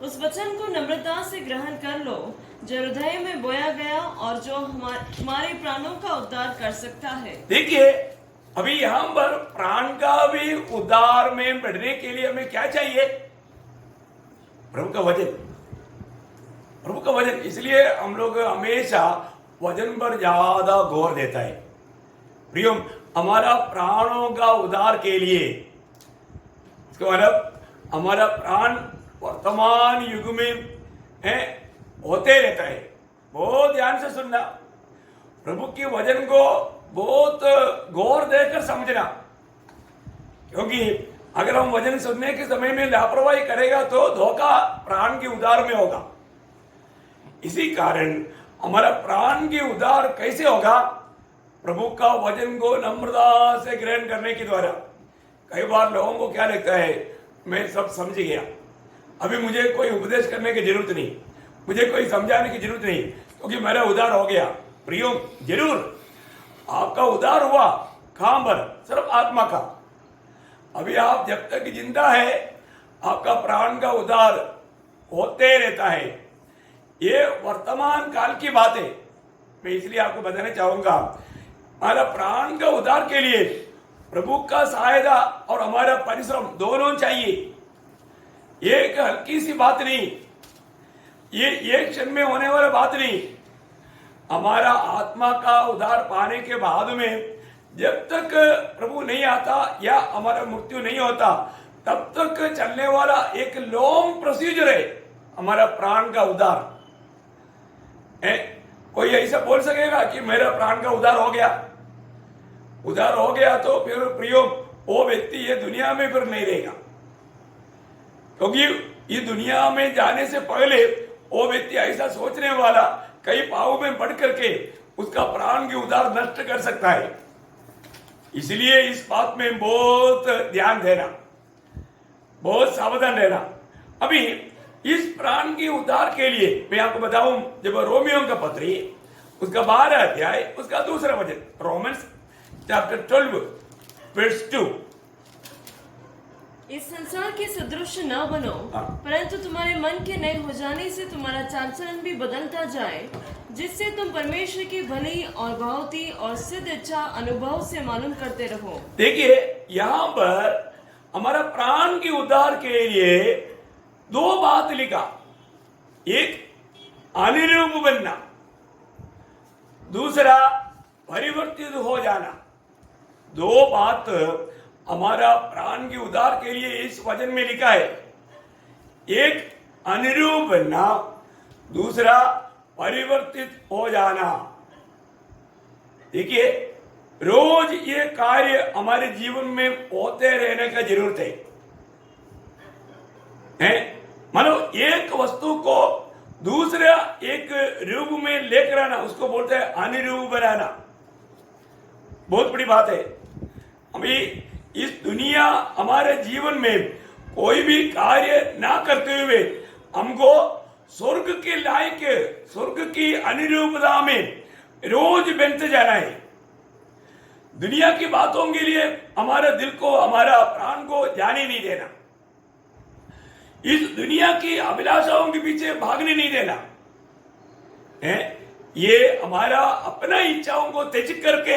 उस वचन को नम्रता से ग्रहण कर लो जो हृदय में बोया गया और जो हमारे प्राणों का उद्धार कर सकता है। देखिए अभी यहाँ पर प्राण का भी उद्धार में बढ़ने के लिए हमें क्या चाहिए? प्रभु का वचन, प्रभु का वचन। इसलिए हम लोग हमेशा वचन पर ज्यादा गौर देता है। प्रियो, हमारा प्राणों का उद्धार के लिए, इसका मतलब हमारा प्राण वर्तमान युग में है होते रहता है। बहुत ध्यान से सुनना, प्रभु के वचन को बहुत गौर देकर समझना, क्योंकि अगर हम वचन सुनने के समय में लापरवाही करेगा तो धोखा प्राण के उद्धार में होगा। इसी कारण हमारा प्राण के उद्धार कैसे होगा? प्रभु का वचन को नम्रता से ग्रहण करने के द्वारा। कई बार लोगों को क्या लगता है, मैं सब समझ गया, अभी मुझे कोई उपदेश करने की जरूरत नहीं, मुझे कोई समझाने की जरूरत नहीं, क्योंकि मेरा उद्धार हो गया। प्रियो, जरूर आपका उद्धार हुआ, कहां पर? सिर्फ आत्मा का। अभी आप जब तक जिंदा है आपका प्राण का उद्धार होते रहता है। ये वर्तमान काल की बात है, मैं इसलिए आपको बताना चाहूंगा। हमारा प्राण का उद्धार के लिए प्रभु का सहायता और हमारा परिश्रम दोनों चाहिए। ये एक हल्की सी बात नहीं, ये एक क्षण में होने वाला बात नहीं। हमारा आत्मा का उद्धार पाने के बाद में जब तक प्रभु नहीं आता या हमारा मृत्यु नहीं होता तब तक चलने वाला एक लॉन्ग प्रोसीजर है हमारा प्राण का उद्धार। कोई ऐसा बोल सकेगा कि मेरा प्राण का उद्धार हो गया? उद्धार हो गया तो फिर प्रियो वो व्यक्ति ये दुनिया में फिर नहीं रहेगा, क्योंकि ये दुनिया में जाने से पहले वो व्यक्ति ऐसा सोचने वाला कई पापों में बढ़ करके उसका प्राण की उद्धार नष्ट कर सकता है। इसलिए इस बात में बहुत ध्यान देना, बहुत सावधान रहना। अभी इस प्राण के उद्धार के लिए मैं आपको बताऊं, जब रोमियो का पत्री उसका 12 अध्याय उसका दूसरा वचन, रोमन्स चैप्टर 12 वर्स 2, इस संसार के सदृश न बनो, परंतु तुम्हारे मन के नए हो जाने से तुम्हारा चाल चलन भी बदलता जाए, जिससे तुम परमेश्वर की भली और बहुती और सिद्ध इच्छा अनुभव से मालूम करते रहो। देखिए यहाँ पर हमारा प्राण के उद्धार के लिए दो बात लिखा, एक अनिरूप बनना, दूसरा परिवर्तित हो जाना। दो बात हमारा प्राण के उद्धार के लिए इस वचन में लिखा है, एक अनुरूप बनना, दूसरा परिवर्तित हो जाना। देखिए रोज ये कार्य हमारे जीवन में होते रहने का जरूरत है। मानो एक वस्तु को दूसरा एक रूप में लेकर आना, उसको बोलते हैं अनुरूप बनाना। बहुत बड़ी बात है। अभी इस दुनिया हमारे जीवन में कोई भी कार्य ना करते हुए हमको स्वर्ग के लायक, स्वर्ग की अनुरूपता में रोज बनते जाना है। दुनिया की बातों के लिए हमारे दिल को, हमारा प्राण को जाने नहीं देना। इस दुनिया की अभिलाषाओं के पीछे भागने नहीं देना है। ये हमारा अपना इच्छाओं को त्यज करके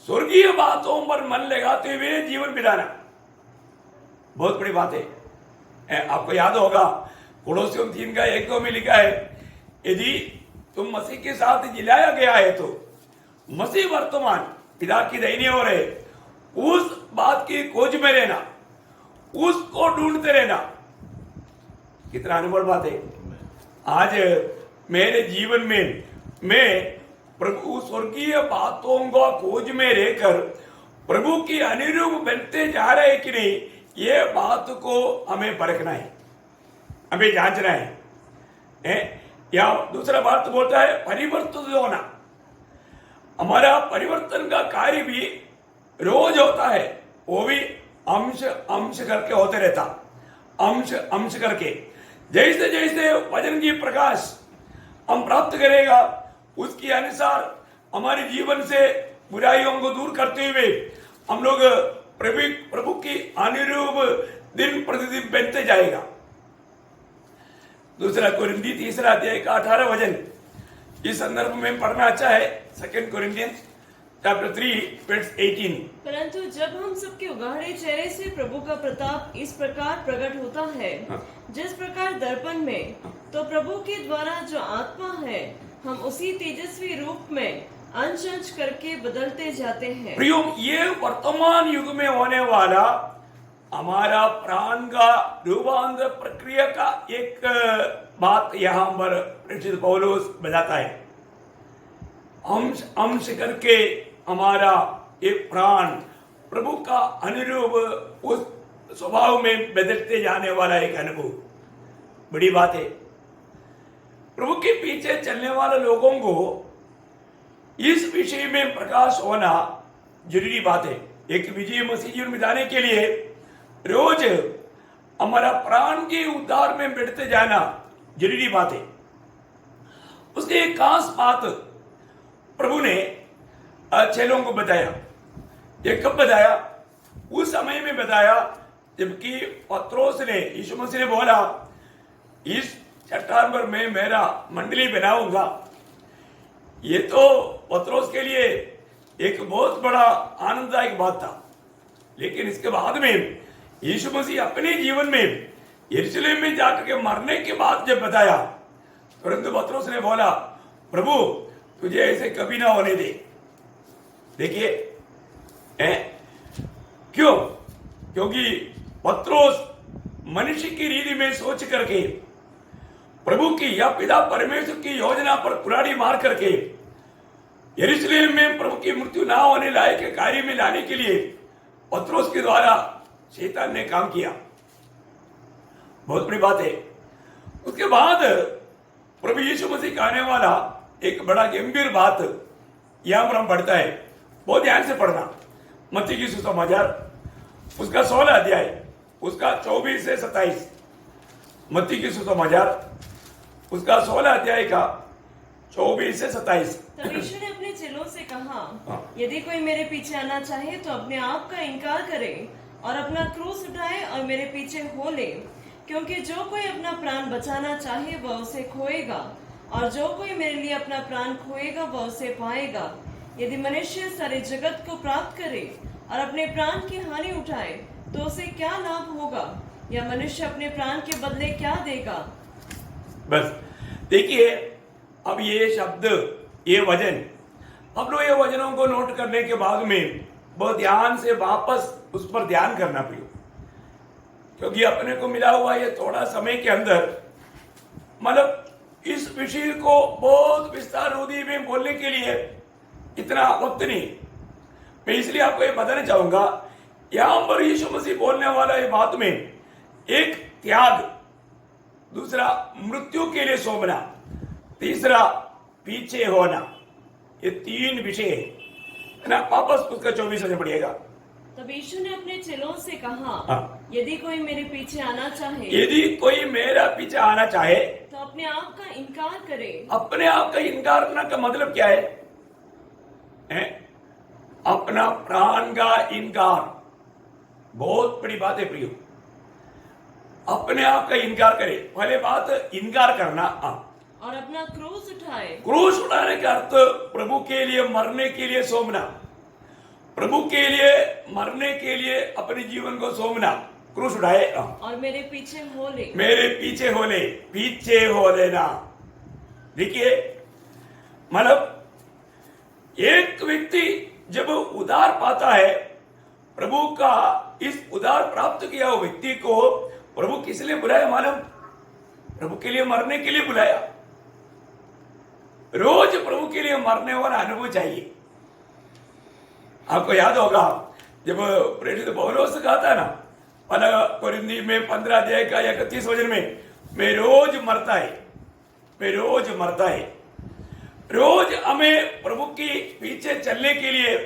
स्वर्गीय बातों पर मन लगाते हुए जीवन बिताना बहुत बड़ी बात है। आपको याद होगा कोलोसियों 3:1 में लिखा है, यदि तुम मसीह के साथ जिलाया गया है तो मसीह वर्तमान पिता की दाहिनी ओर है, उस बात की खोज में रहना, उसको ढूंढते रहना। कितना अनुभव बात है। आज मेरे जीवन में मैं प्रभु स्वर्गीय बातों को खोज में रहकर प्रभु की अनुरूप बनते जा रहे कि नहीं, ये बात को हमें परखना है, हमें जांचना है। या दूसरा बात बोलता है परिवर्तित होना। हमारा परिवर्तन का कार्य भी रोज होता है, वो भी अंश अंश करके होते रहता, अंश अंश करके। जैसे जैसे वचन की प्रकाश हम प्राप्त करेगा, उसके अनुसार हमारे जीवन से बुराइयों को दूर करते हुए हम लोग प्रभु की अनुरूप दिन प्रतिदिन बनते जाएगा। दूसरा कोरिन्थी 3:18 वचन इस संदर्भ में पढ़ना अच्छा है। 2 कोरिन्थियंस चैप्टर 3:18। परंतु जब हम सबके उगाड़े चेहरे से प्रभु का प्रताप इस प्रकार प्रकट होता है, जिस प्रकार दर्पण में, तो प्रभु के द्वारा जो आत्मा है, हम उसी तेजस्वी रूप में अंश अंश करके बदलते जाते हैं। प्रियो, ये वर्तमान युग में होने वाला हमारा प्राण का रूपांतर प्रक्रिया का एक बात यहाँ पर प्रेषित पौलुस बताता है। अंश अंश करके हमारा एक प्राण प्रभु का अनुरूप उस स्वभाव में बदलते जाने वाला एक अनुभव बड़ी बात है। प्रभु के पीछे चलने वाले लोगों को इस विषय में प्रकाश होना जरूरी बात है। एक विजय मसीह जीवन बिताने के लिए रोज हमारा प्राण के उद्धार में बढ़ते जाना जरूरी बात है। उसकी एक खास बात प्रभु ने चेलों को बताया। ये कब बताया? उस समय में बताया जबकि पत्रोस ने, यीशु मसीह ने बोला, इस चट्टान पर मैं मेरा मंडली बनाऊंगा। ये तो पत्रोस के लिए एक बहुत बड़ा आनंददायक बात था। लेकिन इसके बाद में यीशु मसीह अपने जीवन में यरूशलेम में जाकर के मरने के बाद जब बताया, तुरंत पत्रोस ने बोला, प्रभु तुझे ऐसे कभी ना होने दे। देखिए क्यों? क्योंकि पत्रोस मनुष्य की रीति में सोच करके प्रभु की या पिता परमेश्वर की योजना पर कुल्हाड़ी मार करके यरूशलेम में प्रभु की मृत्यु ना होने लायक कार्य में लाने के लिए पत्रोस के द्वारा शैतान ने काम किया। बहुत बड़ी बात है। उसके बाद प्रभु यीशु मसीह का आने वाला एक बड़ा गंभीर बात यहां पर हम पढ़ता है। बहुत ध्यान से पढ़ना। मत्ती की सुसमाचार उसका 16 अध्याय उसका 24 से 27। मत्ती की सुसमाचार उसका 16 अध्याय का 24 से 27। तब यीशु ने अपने चेलों से कहा, यदि कोई मेरे पीछे आना चाहे तो अपने आप का इनकार करे और अपना क्रूस उठाए और मेरे पीछे हो ले। क्योंकि जो कोई अपना प्राण बचाना चाहे वह उसे खोएगा, और जो कोई मेरे लिए अपना प्राण खोएगा वह उसे पाएगा। यदि मनुष्य सारे जगत को प्राप्त करे और अपने प्राण की हानि उठाए तो उसे क्या लाभ होगा, या मनुष्य अपने प्राण के बदले क्या देगा? बस देखिए, अब ये शब्द, ये वचन, अब लोग ये वचनों को नोट करने के बाद में बहुत ध्यान से वापस उस पर ध्यान करना पड़ेगा। क्योंकि अपने को मिला हुआ ये थोड़ा समय के अंदर मतलब इस विषय को बहुत विस्तार रूदी में बोलने के लिए इतना वक्त नहीं। मैं इसलिए आपको ये बताना चाहूंगा, यहां पर यीशु मसीह बोलने वाला ये बात में एक त्याग, दूसरा मृत्यु के लिए सोमना, तीसरा पीछे होना, ये 3 विषय है ना। वापस उसका 24 से पढ़िएगा। तब यीशु ने अपने चेलों से कहा, हाँ। यदि कोई मेरे पीछे आना चाहे, यदि कोई मेरा पीछे आना चाहे तो अपने आप का इनकार करे। अपने आप का इनकार करना का मतलब क्या है? अपना प्राण का इनकार। बहुत बड़ी बात है प्रियो। अपने आप का इनकार करे। पहले बात इनकार करना। और अपना क्रूस उठाए। क्रूस उठाने का अर्थ प्रभु के लिए मरने के लिए सोमना, प्रभु के लिए मरने के लिए अपने जीवन को सोमना। क्रूस उठाए और मेरे पीछे हो ले। मेरे पीछे हो ले, पीछे हो लेना। देखिए, मतलब एक व्यक्ति जब उद्धार पाता है, प्रभु का इस उद्धार प्राप्त किया हुआ व्यक्ति को प्रभु किस लिए बुलाया मालूम? प्रभु के लिए मरने के लिए बुलाया। रोज प्रभु के लिए मरने वाला अनुभव चाहिए। आपको याद होगा जब प्रेरित पौलुस कहा था ना, पहला कोरिन्थी में 15 अध्याय का 31 वचन में, मैं रोज मरता है, मैं रोज मरता है। रोज हमें प्रभु के पीछे चलने के लिए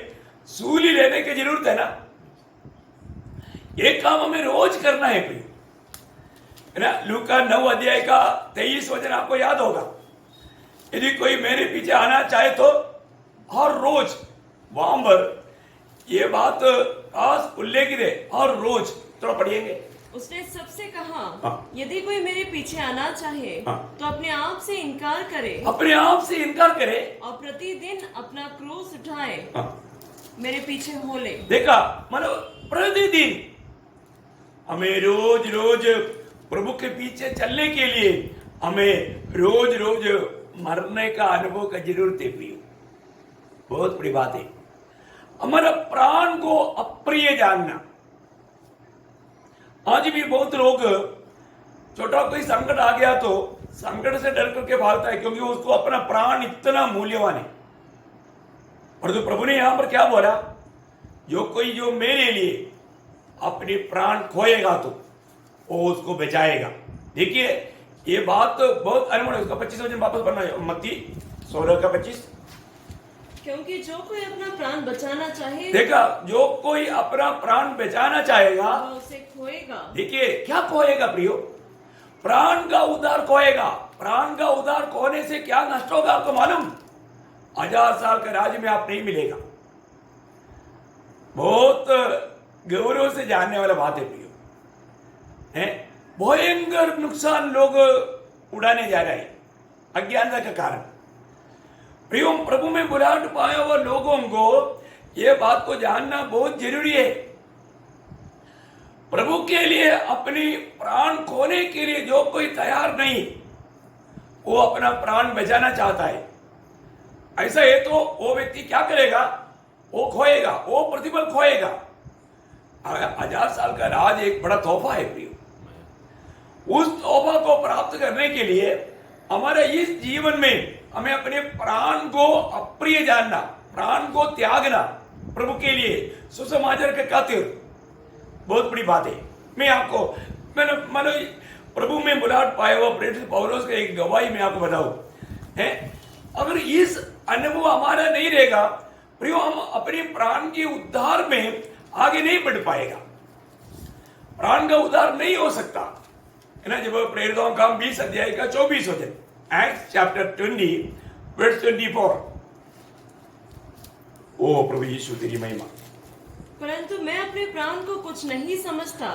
सूली लेने की जरूरत है ना। एक काम हमें रोज करना है ना। लूका 9 अध्याय का 23 वचन आपको याद होगा, यदि कोई मेरे पीछे आना चाहे तो हर रोज, वहां पर ये बात खास उल्लेखित है, हर रोज। थोड़ा पढ़िएंगे। उसने सबसे कहा, हाँ। यदि कोई मेरे पीछे आना चाहे हाँ। तो अपने आप से इनकार करे, अपने आप से इनकार करे और प्रतिदिन अपना क्रूस उठाए हाँ। मेरे पीछे हो ले। देखा, मतलब प्रतिदिन हमें रोज रोज प्रभु के पीछे चलने के लिए हमें रोज रोज मरने का अनुभव का जरूरत है प्रिय। बहुत बड़ी बात है। हमारा प्राण को अप्रिय जानना। आज भी बहुत लोग छोटा कोई संकट आ गया तो संकट से डर करके भागता है, क्योंकि उसको अपना प्राण इतना मूल्यवान है। और तो प्रभु ने यहां पर क्या बोला? जो मेरे लिए अपने प्राण खोएगा तो वो उसको बचाएगा। देखिए ये बात तो बहुत अनमोल है। उसका 25 वचन वापस पढ़ना है, मत्ती 16 का 25। क्योंकि जो कोई अपना प्राण बचाना चाहे देखा, जो कोई अपना प्राण बचाना चाहेगा वह उसे खोएगा। देखिए क्या खोएगा प्रियो, प्राण का उद्धार खोएगा। प्राण का उद्धार खोने से क्या नष्ट होगा आपको मालूम? 1000 साल के राज्य में आप नहीं मिलेगा। बहुत गौरव से जानने वाला बात है प्रियो, है भयंकर नुकसान लोग उड़ाने जा रहे हैं अज्ञानता के कारण। प्रियो प्रभु में बुलाहट पाए हुए लोगों को यह बात को जानना बहुत जरूरी है। प्रभु के लिए अपनी प्राण खोने के लिए जो कोई तैयार नहीं, वो अपना प्राण बचाना चाहता है। ऐसा है तो वो व्यक्ति क्या करेगा? वो खोएगा, वो प्रतिफल खोएगा। 1000 साल का राज एक बड़ा तोहफा है प्रियो। उस तोहफा को प्राप्त करने के लिए हमारे इस जीवन में हमें अपने प्राण को अप्रिय जानना, प्राण को त्यागना प्रभु के लिए सुसमाचार के खातिर बहुत बड़ी बात है। मैं आपको मैंने प्रभु में बुलाहट पाया हुआ प्रेरित पौलुस का एक गवाही मैं आपको बताऊं है। अगर इस अनुभव हमारा नहीं रहेगा प्रियो, हम अपने प्राण के उद्धार में आगे नहीं बढ़ पाएगा। प्राण का उद्धार नहीं हो सकता है ना। जब प्रेरितों का 20 अध्याय का 24 वचन, एक्ट्स चैप्टर 20 वर्स 24। ओ प्रभु यीशु तेरी महिमा। परंतु मैं अपने प्राण को कुछ नहीं समझता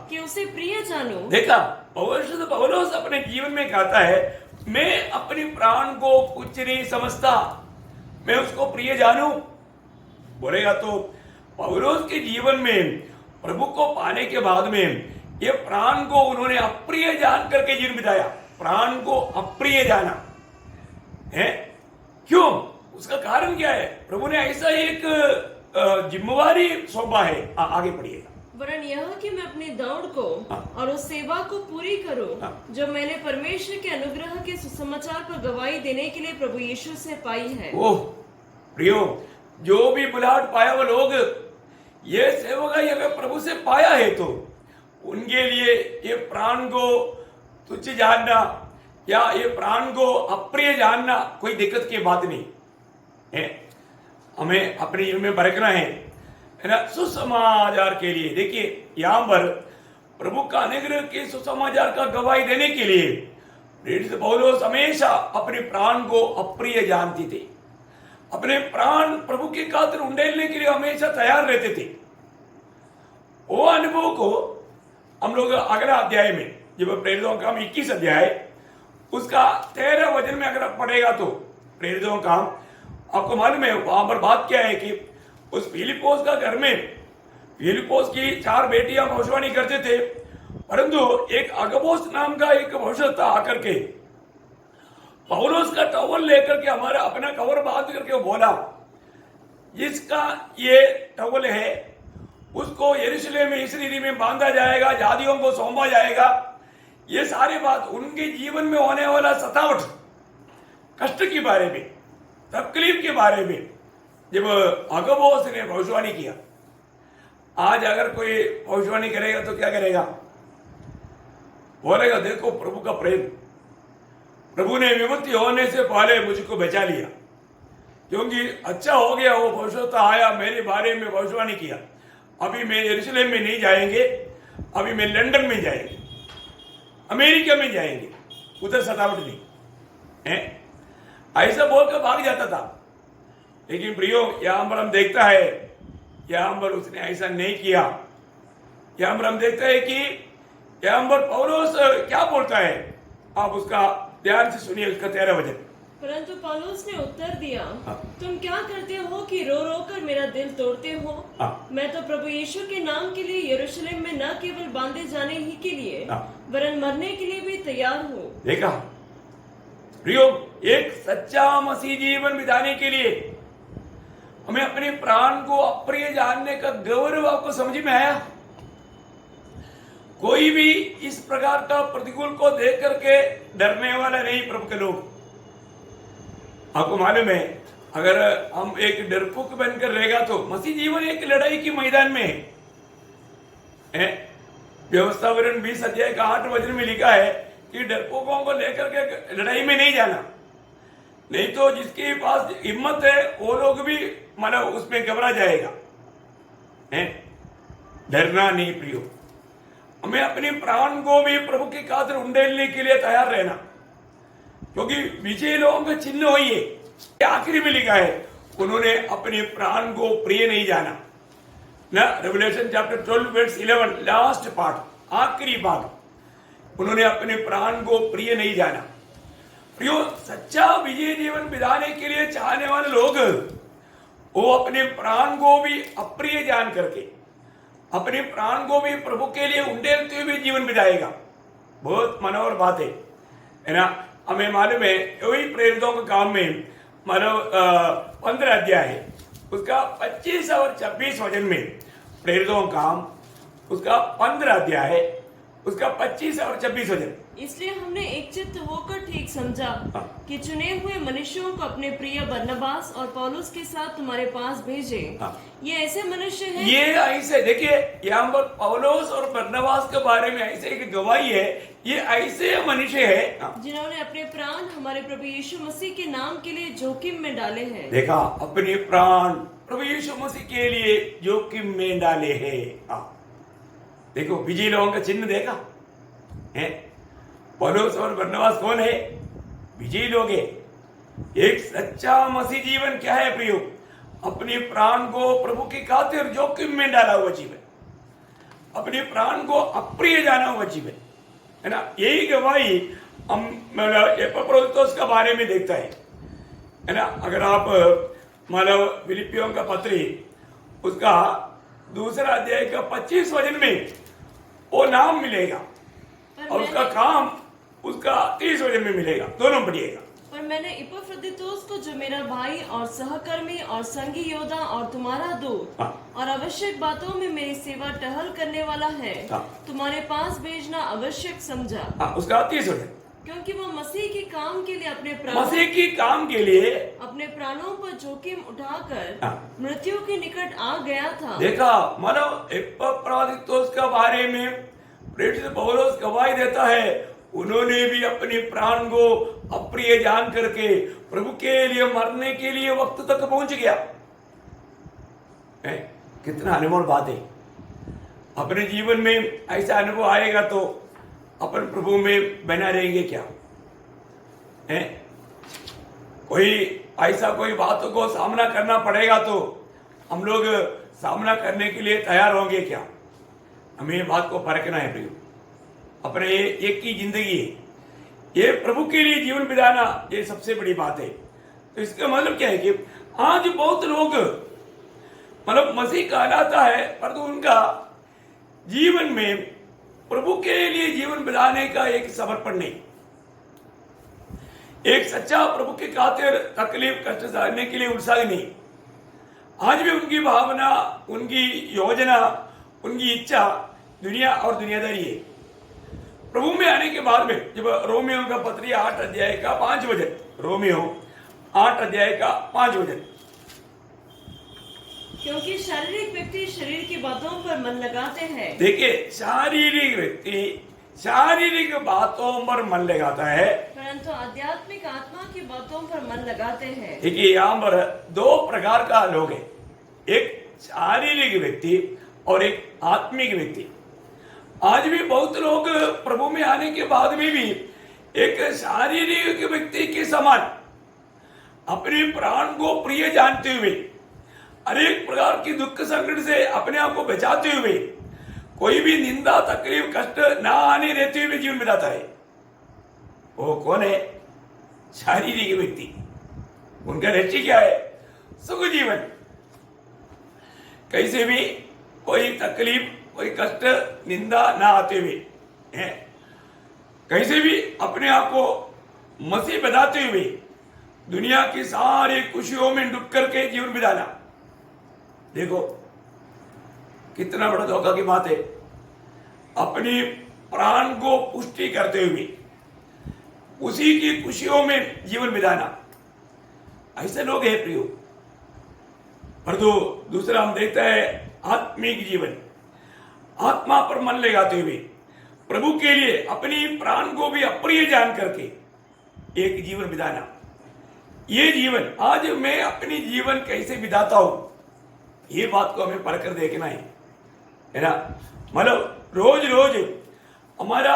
कि उसे प्रिय जानूं। देखा, पौलुस अपने जीवन में कहता है मैं अपने प्राण को कुछ नहीं समझता, मैं उसको प्रिय जानूं। बोलेगा तो पौलुस के जीवन में प्रभु को पाने के बाद में ये प्राण को उन्होंने अप्रिय जान करके जीवन बिताया। प्राण को अप्रिय जाना है, क्यों? उसका कारण क्या है? प्रभु ने ऐसा एक जिम्मेवारी सौंपा है। आगे पढ़िएगा। वरन यह कि मैं अपनी दौड़ को और उस सेवा को पूरी करूं जो मैंने परमेश्वर के अनुग्रह के सुसमाचार पर गवाही देने के लिए प्रभु यीशु से पाई है। ओह प्रियो, जो भी बुलाहट पाया वो लोग ये सेवकाई अगर प्रभु से पाया है तो उनके लिए ये प्राण को तुच्छ जानना या ये प्राण को अप्रिय जानना कोई दिक्कत की बात नहीं है। हमें अपने जीवन में बरकना है ना, सुसमाचार के लिए। देखिए यहां पर प्रभु का अनुग्रह के सुसमाचार का गवाही देने के लिए प्रेरित पौलुस हमेशा अपने प्राण को अप्रिय जानते थे। अपने प्राण प्रभु के खातिर उंडेलने के लिए हमेशा तैयार रहते थे। वो अनुभव को हम लोग अगला अध्याय में, जब प्रेरितों का 21 अध्याय उसका 13 वचन में अगर आप पढ़ेगा तो प्रेरितों का आपको मालूम है वहां पर बात क्या है कि उस फिलिपोस का घर में फिलिपोस की 4 बेटियां भविष्यवाणी करते थे, परंतु एक अगबोस नाम का एक भविष्यवक्ता आकर के पौलुस का टॉवल लेकर के हमारा अपना कवर बांध करके वो बोला, जिसका ये टॉवल है उसको यरूशलेम में इस रीति में बांधा जाएगा, जादियों को सौंपा जाएगा। ये सारी बात उनके जीवन में होने वाला सतावट, कष्ट के बारे में, तकलीफ के बारे में जब अगबोस ने भविष्यवाणी किया। आज अगर कोई भविष्यवाणी करेगा तो क्या करेगा? बोलेगा देखो प्रभु का प्रेम, प्रभु ने विमुक्ति होने से पहले मुझको बचा लिया, क्योंकि अच्छा हो गया वो भविष्यवक्ता आया मेरे बारे में भविष्यवाणी किया। अभी मैं यरूशलेम में नहीं जाएंगे, अभी मैं लंदन में जाएंगे, अमेरिका में जाएंगे, उधर सतावट नहीं है, ऐसा बोलकर भाग जाता था। लेकिन प्रियो यहां पर हम देखता है, यहां पर उसने ऐसा नहीं किया। यहां पर हम देखते हैं कि यहां पर पौलुस क्या बोलता है, आप उसका ध्यान से सुनिए, उसका 13 वचन। परंतु पौलुस ने उत्तर दिया, तुम क्या करते हो कि रो रो कर मेरा दिल तोड़ते हो? मैं तो प्रभु यीशु के नाम के लिए यरूशलेम में न केवल बांधे जाने ही के लिए वरन मरने के लिए भी तैयार हूँ। देखा प्रियो, एक सच्चा मसीह जीवन बिताने के लिए हमें अपने प्राण को अप्रिय जानने का गौरव आपको समझ में आया? कोई भी इस प्रकार का प्रतिकूल को देख करके डरने वाला नहीं। प्रभु के लोग, आपको मालूम है अगर हम एक डरपोक बनकर रहेगा तो मसीह जीवन एक लड़ाई के मैदान में है। व्यवस्था विवरण 20 अध्याय का 8 वचन में लिखा है कि डरपोकों को लेकर के लड़ाई में नहीं जाना, नहीं तो जिसके पास हिम्मत है वो लोग भी मतलब उसमें घबरा जाएगा। है डरना नहीं प्रियो, हमें अपने प्राण को भी प्रभु की खातिर उंडेलने के लिए तैयार रहना, क्योंकि विजय लोगों का चिन्ह वही है। आखिरी में लिखा है उन्होंने अपने प्राण को प्रिय नहीं जाना ना। Revelation chapter 12 verse 11 last part, आखिरी भाग, उन्होंने अपने प्राण को प्रिय नहीं जाना। प्रियो, सच्चा विजय जीवन बिताने के लिए चाहने वाले लोग वो अपने प्राण को भी अप्रिय जान करके अपने प्राण को भी प्रभु के लिए उंडेलते हुए जीवन बिताएगा। बहुत मनोहर बात है ना। हमें मालूम है वही प्रेरितों के काम में मानव 15 अध्याय है, उसका 25 और 26 वचन में प्रेरितों का काम, उसका 15 अध्याय है, उसका 25 और 26 वचन। इसलिए हमने एक चित्त होकर ठीक समझा हाँ। कि चुने हुए मनुष्यों को अपने प्रिय बरनबास और पौलुस के साथ तुम्हारे पास भेजे। हाँ। ये ऐसे मनुष्य हैं, ये ऐसे देखिए यहाँ पर पौलुस और बरनबास के बारे में ऐसे एक गवाही है, ये ऐसे मनुष्य है जिन्होंने अपने प्राण हमारे प्रभु यीशु मसीह के नाम के लिए जोखिम में डाले हैं। देखा, अपने प्राण प्रभु यीशु मसीह के लिए जोखिम में डाले हैं। देखो विजय लोगों का चिन्ह देखा है। पौलुस और बरनबास कौन है? विजयी लोग है। एक सच्चा मसीह जीवन क्या है प्रियो? अपने प्राण को प्रभु की खातिर जोखिम में डाला हुआ जीवन, अपने प्राण को अप्रिय जाना हुआ जीवन, है ना। यही गवाही हम एपफ्रोदितुस के बारे में देखता है ना। अगर आप मतलब फिलिपियों का पत्री उसका 2 अध्याय का 25 वचन में वो नाम मिलेगा और उसका काम उसका 30 वचन में मिलेगा, दोनों पढ़िएगा। पर मैंने इपफ्रोदितुस को, जो मेरा भाई और सहकर्मी और संगी योद्धा और तुम्हारा दूत और आवश्यक बातों में मेरी सेवा टहल करने वाला है, तुम्हारे पास भेजना आवश्यक समझा। उसका 30 वचन, क्योंकि वो मसीह के काम के लिए मसीह की काम के लिए अपने प्राणों पर जोखिम उठाकर मृत्यु के निकट आ गया था। देखा, मानो एपफ्रोदितुस के बारे में प्रेरित पौलुस गवाही देता है, उन्होंने भी अपने प्राण को अप्रिय जान करके प्रभु के लिए मरने के लिए वक्त तक पहुंच गया। कितना अनमोल बात है। अपने जीवन में ऐसा अनुभव आएगा तो अपन प्रभु में बना रहेंगे क्या? है कोई ऐसा कोई बातों को सामना करना पड़ेगा तो हम लोग सामना करने के लिए तैयार होंगे क्या? हमें ये बात को परखना है प्रियो। अपने एक ही जिंदगी है, ये प्रभु के लिए जीवन बिताना ये सबसे बड़ी बात है। तो इसका मतलब क्या है कि आज बहुत लोग मतलब मसीह कहलाता है परंतु उनका जीवन में प्रभु के लिए जीवन बिताने का एक समर्पण नहीं, एक सच्चा प्रभु के खातिर तकलीफ कष्ट सहने के लिए उत्साह नहीं। आज भी उनकी भावना, उनकी योजना, उनकी इच्छा दुनिया और दुनियादारी है। प्रभु में आने के बाद में जब रोमियो का पत्री 8 अध्याय का 5 वचन, रोमियो 8 अध्याय का 5 वचन, क्योंकि शारीरिक व्यक्ति शरीर की बातों पर मन लगाते हैं। देखिए, शारीरिक व्यक्ति शारीरिक बातों पर मन लगाता है, परंतु आध्यात्मिक आत्मा की बातों पर मन लगाते हैं। देखिए, यहाँ पर 2 प्रकार का लोग है, एक शारीरिक व्यक्ति और एक आत्मिक व्यक्ति। आज भी बहुत लोग प्रभु में आने के बाद में भी एक शारीरिक व्यक्ति के समान अपने प्राण को प्रिय जानते हुए, अनेक प्रकार की दुख संकट से अपने आप को बचाते हुए, कोई भी निंदा तकलीफ कष्ट ना आने देते हुए जीवन बिताता है। वो कौन है? शारीरिक व्यक्ति। उनका लक्ष्य क्या है? सुख जीवन। कैसे भी कोई तकलीफ कोई कष्ट निंदा ना आते हुए हैं, कैसे भी अपने आप को मसीह बताते हुए दुनिया की सारी खुशियों में डूब करके जीवन बिताना। देखो कितना बड़ा धोखा की बात है। अपनी प्राण को पुष्टि करते हुए उसी की खुशियों में जीवन बिताना, ऐसे लोग हैं प्रियो। परंतु दूसरा हम देखते हैं आत्मिक जीवन, आत्मा पर मन लगाते हुए प्रभु के लिए अपनी प्राण को भी अप्रिय जान करके एक जीवन बिताना। ये जीवन आज मैं अपनी जीवन कैसे बिताता हूं, ये बात को हमें पढ़कर देखना है ना। मतलब रोज रोज हमारा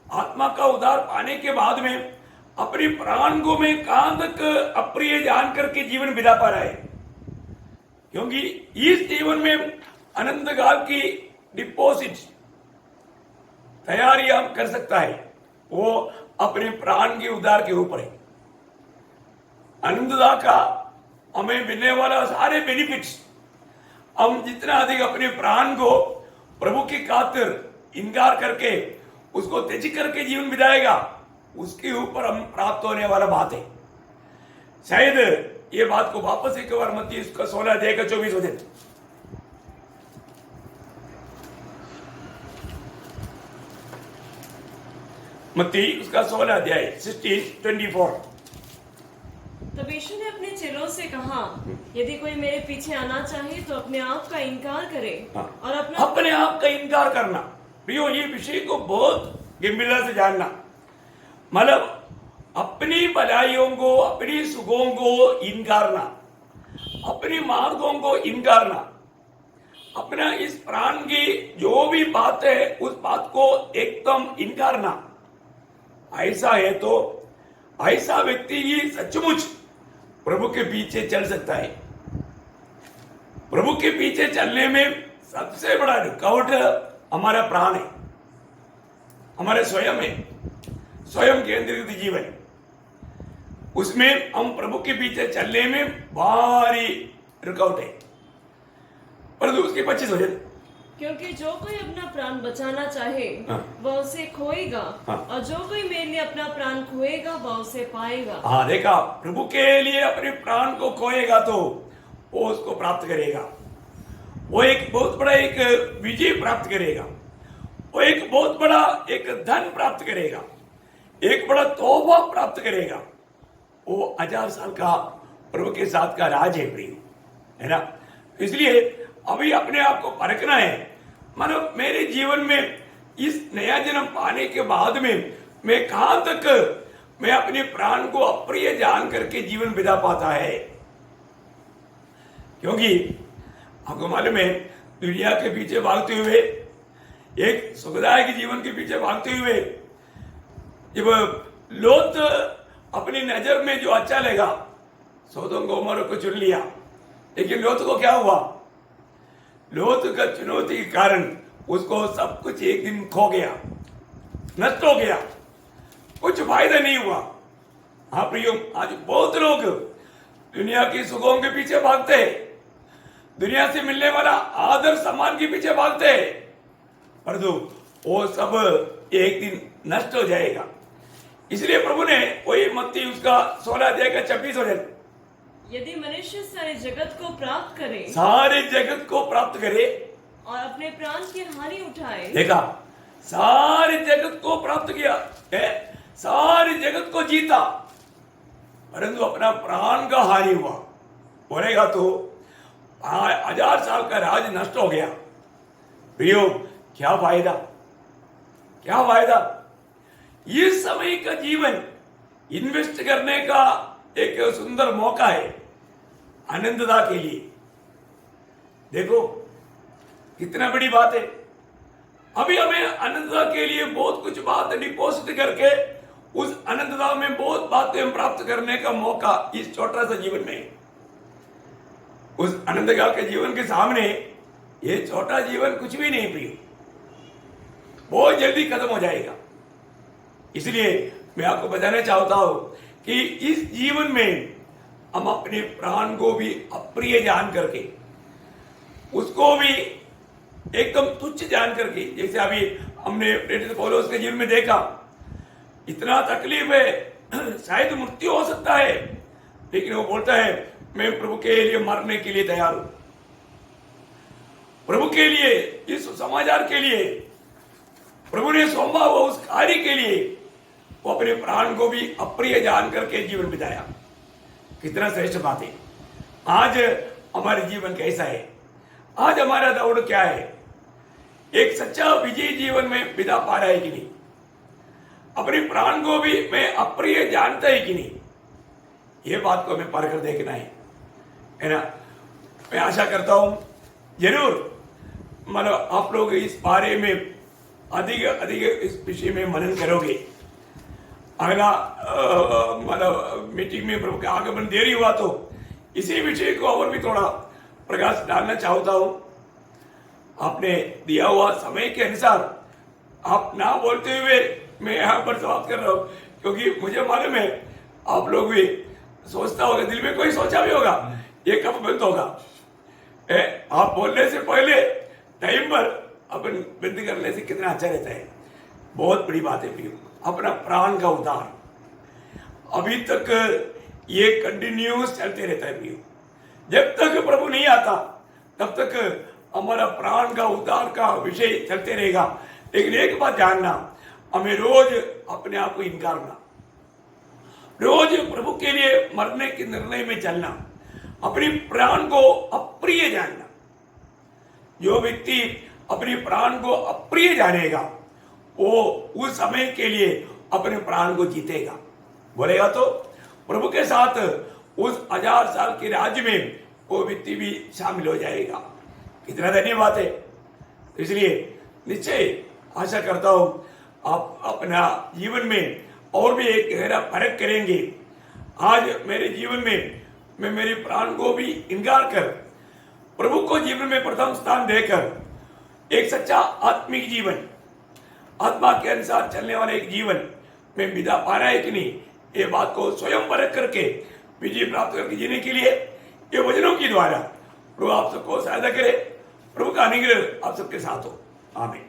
आत्मा का उद्धार पाने के बाद में अपनी प्राण को मैं कहां तक अप्रिय जान करके जीवन बिता पा रहा है, क्योंकि इस जीवन में अनंत काल की डिपॉजिट तैयारी हम कर सकता है, वो अपने प्राण के उद्धार के ऊपर है। अनंतता का हमें मिलने वाला सारे बेनिफिट्स हम जितना अधिक अपने प्राण को प्रभु की खातिर इनकार करके उसको त्यज करके जीवन बिताएगा, उसके ऊपर हम प्राप्त होने वाला बात है। शायद ये बात को वापस एक बार मत्ती उसका 16 अध्याय का 24 हो जाए। मत्ती उसका 16 अध्याय 16:24। तब यीशु ने अपने चेलों से कहा, यदि कोई मेरे पीछे आना चाहे तो अपने आप का इनकार करे और अपने आप का इनकार करना। प्रियो, ये विषय को बहुत गंभीरता से जानना। मतलब अपनी भलाइयों को, अपनी सुखों को इनकारना, अपनी मार्गों को इनकारना, अपना इस प्राण की जो भी बात है उस बात को एकदम इनकारना। ऐसा है तो ऐसा व्यक्ति ही सचमुच प्रभु के पीछे चल सकता है। प्रभु के पीछे चलने में सबसे बड़ा रुकावट हमारा प्राण है, हमारे स्वयं है, स्वयं केंद्रित जीवन। उसमें हम प्रभु के पीछे चलने में भारी रुकावट है। परंतु उसके 25 हो जाए, क्योंकि जो कोई अपना प्राण बचाना चाहे वह उसे खोएगा, और जो कोई मेरे लिए अपना प्राण खोएगा वह उसे पाएगा। हाँ, देखा, प्रभु के लिए अपने प्राण को खोएगा तो वो उसको प्राप्त करेगा। वो एक बहुत बड़ा एक विजय प्राप्त करेगा, वो एक बहुत बड़ा एक धन प्राप्त करेगा, एक बड़ा तोहफा प्राप्त करेगा। वो 1000 साल का प्रभु के साथ का राज है प्रिय, है ना। इसलिए अभी अपने आप को परखना है। मानो मेरे जीवन में इस नया जन्म पाने के बाद में मैं कहां तक मैं अपने प्राण को अप्रिय जान करके जीवन बिता पाता है। क्योंकि आपको मालूम है, दुनिया के पीछे भागते हुए, एक सुखदायक जीवन के पीछे भागते हुए, जब लोत अपनी नजर में जो अच्छा लगा सोदोम गोमोरा को चुन लिया, लेकिन लोत को क्या हुआ? लोत का चुनौती के कारण उसको सब कुछ एक दिन खो गया, नष्ट हो गया, कुछ फायदा नहीं हुआ। हाँ प्रियो, आज बहुत लोग दुनिया की सुखों के पीछे भागते हैं, दुनिया से मिलने वाला आदर सम्मान के पीछे भागते हैं, परंतु वो सब एक दिन नष्ट हो जाएगा। इसलिए प्रभु ने वही मत्ती उसका 16 अध्याय का 26 हो जाए, यदि मनुष्य सारे जगत को प्राप्त करे, सारे जगत को प्राप्त करे और अपने प्राण की हानि उठाए। देखा, सारे जगत को प्राप्त किया है, सारे जगत को जीता, परंतु अपना प्राण का हानि हुआ, बोलेगा तो 1000 साल का राज नष्ट हो गया। प्रियो, क्या फायदा, क्या फायदा? इस समय का जीवन इन्वेस्ट करने का एक सुंदर मौका है आनंदता के लिए। देखो कितना बड़ी बात है। अभी हमें आनंदता के लिए बहुत कुछ बात डिपॉजिट करके उस आनंदता में बहुत बातें हम प्राप्त करने का मौका इस छोटा सा जीवन में है। उस आनंदकाल के जीवन के सामने ये छोटा जीवन कुछ भी नहीं प्रिय, बहुत जल्दी खत्म हो जाएगा। इसलिए मैं आपको बताना चाहता हूं कि इस जीवन में हम अपने प्राण को भी अप्रिय जान करके, उसको भी एकदम तुच्छ जान करके, जैसे अभी हमने प्रेरित पौलुस के जीवन में देखा, इतना तकलीफ है, शायद मृत्यु हो सकता है, लेकिन वो बोलता है मैं प्रभु के लिए मरने के लिए तैयार हूं, प्रभु के लिए, इस समाचार के लिए, प्रभु ने सौंपा हुआ उस कार्य के लिए वो अपने प्राण को भी अप्रिय जान करके जीवन बिताया। कितना श्रेष्ठ बात है। आज हमारे जीवन कैसा है, आज हमारा दौड़ क्या है, एक सच्चा विजयी जीवन में बिता पा रहा है कि नहीं, अपने प्राण को भी मैं अप्रिय जानता है कि नहीं, ये बात को हमें परख कर देखना है ना। मैं आशा करता हूं जरूर मतलब आप लोग इस बारे में अधिक अधिक इस विषय में मनन करोगे। अगला मतलब मीटिंग में प्रभु का आगमन देरी हुआ तो इसी विषय को और भी थोड़ा प्रकाश डालना चाहता हूं। आपने दिया हुआ समय के अनुसार आप ना बोलते हुए मैं यहाँ पर समाप्त कर रहा हूँ, क्योंकि मुझे मालूम है आप लोग भी सोचता होगा, दिल में कोई सोचा भी होगा ये कब बंद होगा। आप बोलने से पहले टाइम पर अपन बंद करने से कितना अच्छा रहता है। बहुत बड़ी बात है प्रियो, अपना प्राण का उद्धार अभी तक ये कंटिन्यूस चलते रहता है प्रियो। जब तक प्रभु नहीं आता तब तक हमारा प्राण का उद्धार का विषय चलते रहेगा। लेकिन एक बात जानना, हमें रोज अपने आप को इनकारना, रोज प्रभु के लिए मरने के निर्णय में चलना, अपनी प्राण को अप्रिय जानना। जो व्यक्ति अपने प्राण को अप्रिय जानेगा वो उस समय के लिए अपने प्राण को जीतेगा, बोलेगा तो प्रभु के साथ उस 1000 साल के राज्य में वो व्यक्ति भी शामिल हो जाएगा। कितना धन्यवाद है। तो इसलिए निश्चय आशा करता हूं आप अपना जीवन में और भी एक गहरा फर्क करेंगे। आज मेरे जीवन में मैं मेरे प्राण को भी इनकार कर प्रभु को जीवन में प्रथम स्थान देकर एक सच्चा आत्मिक जीवन, आत्मा के अनुसार चलने वाला एक जीवन में बिता पा रहा है कि नहीं, ये बात को स्वयं परख करके विजय प्राप्त करके जीने के लिए ये वचनों के द्वारा प्रभु आप सबको सहायता करे। प्रभु का अनुग्रह आप सबके साथ हो। आमीन।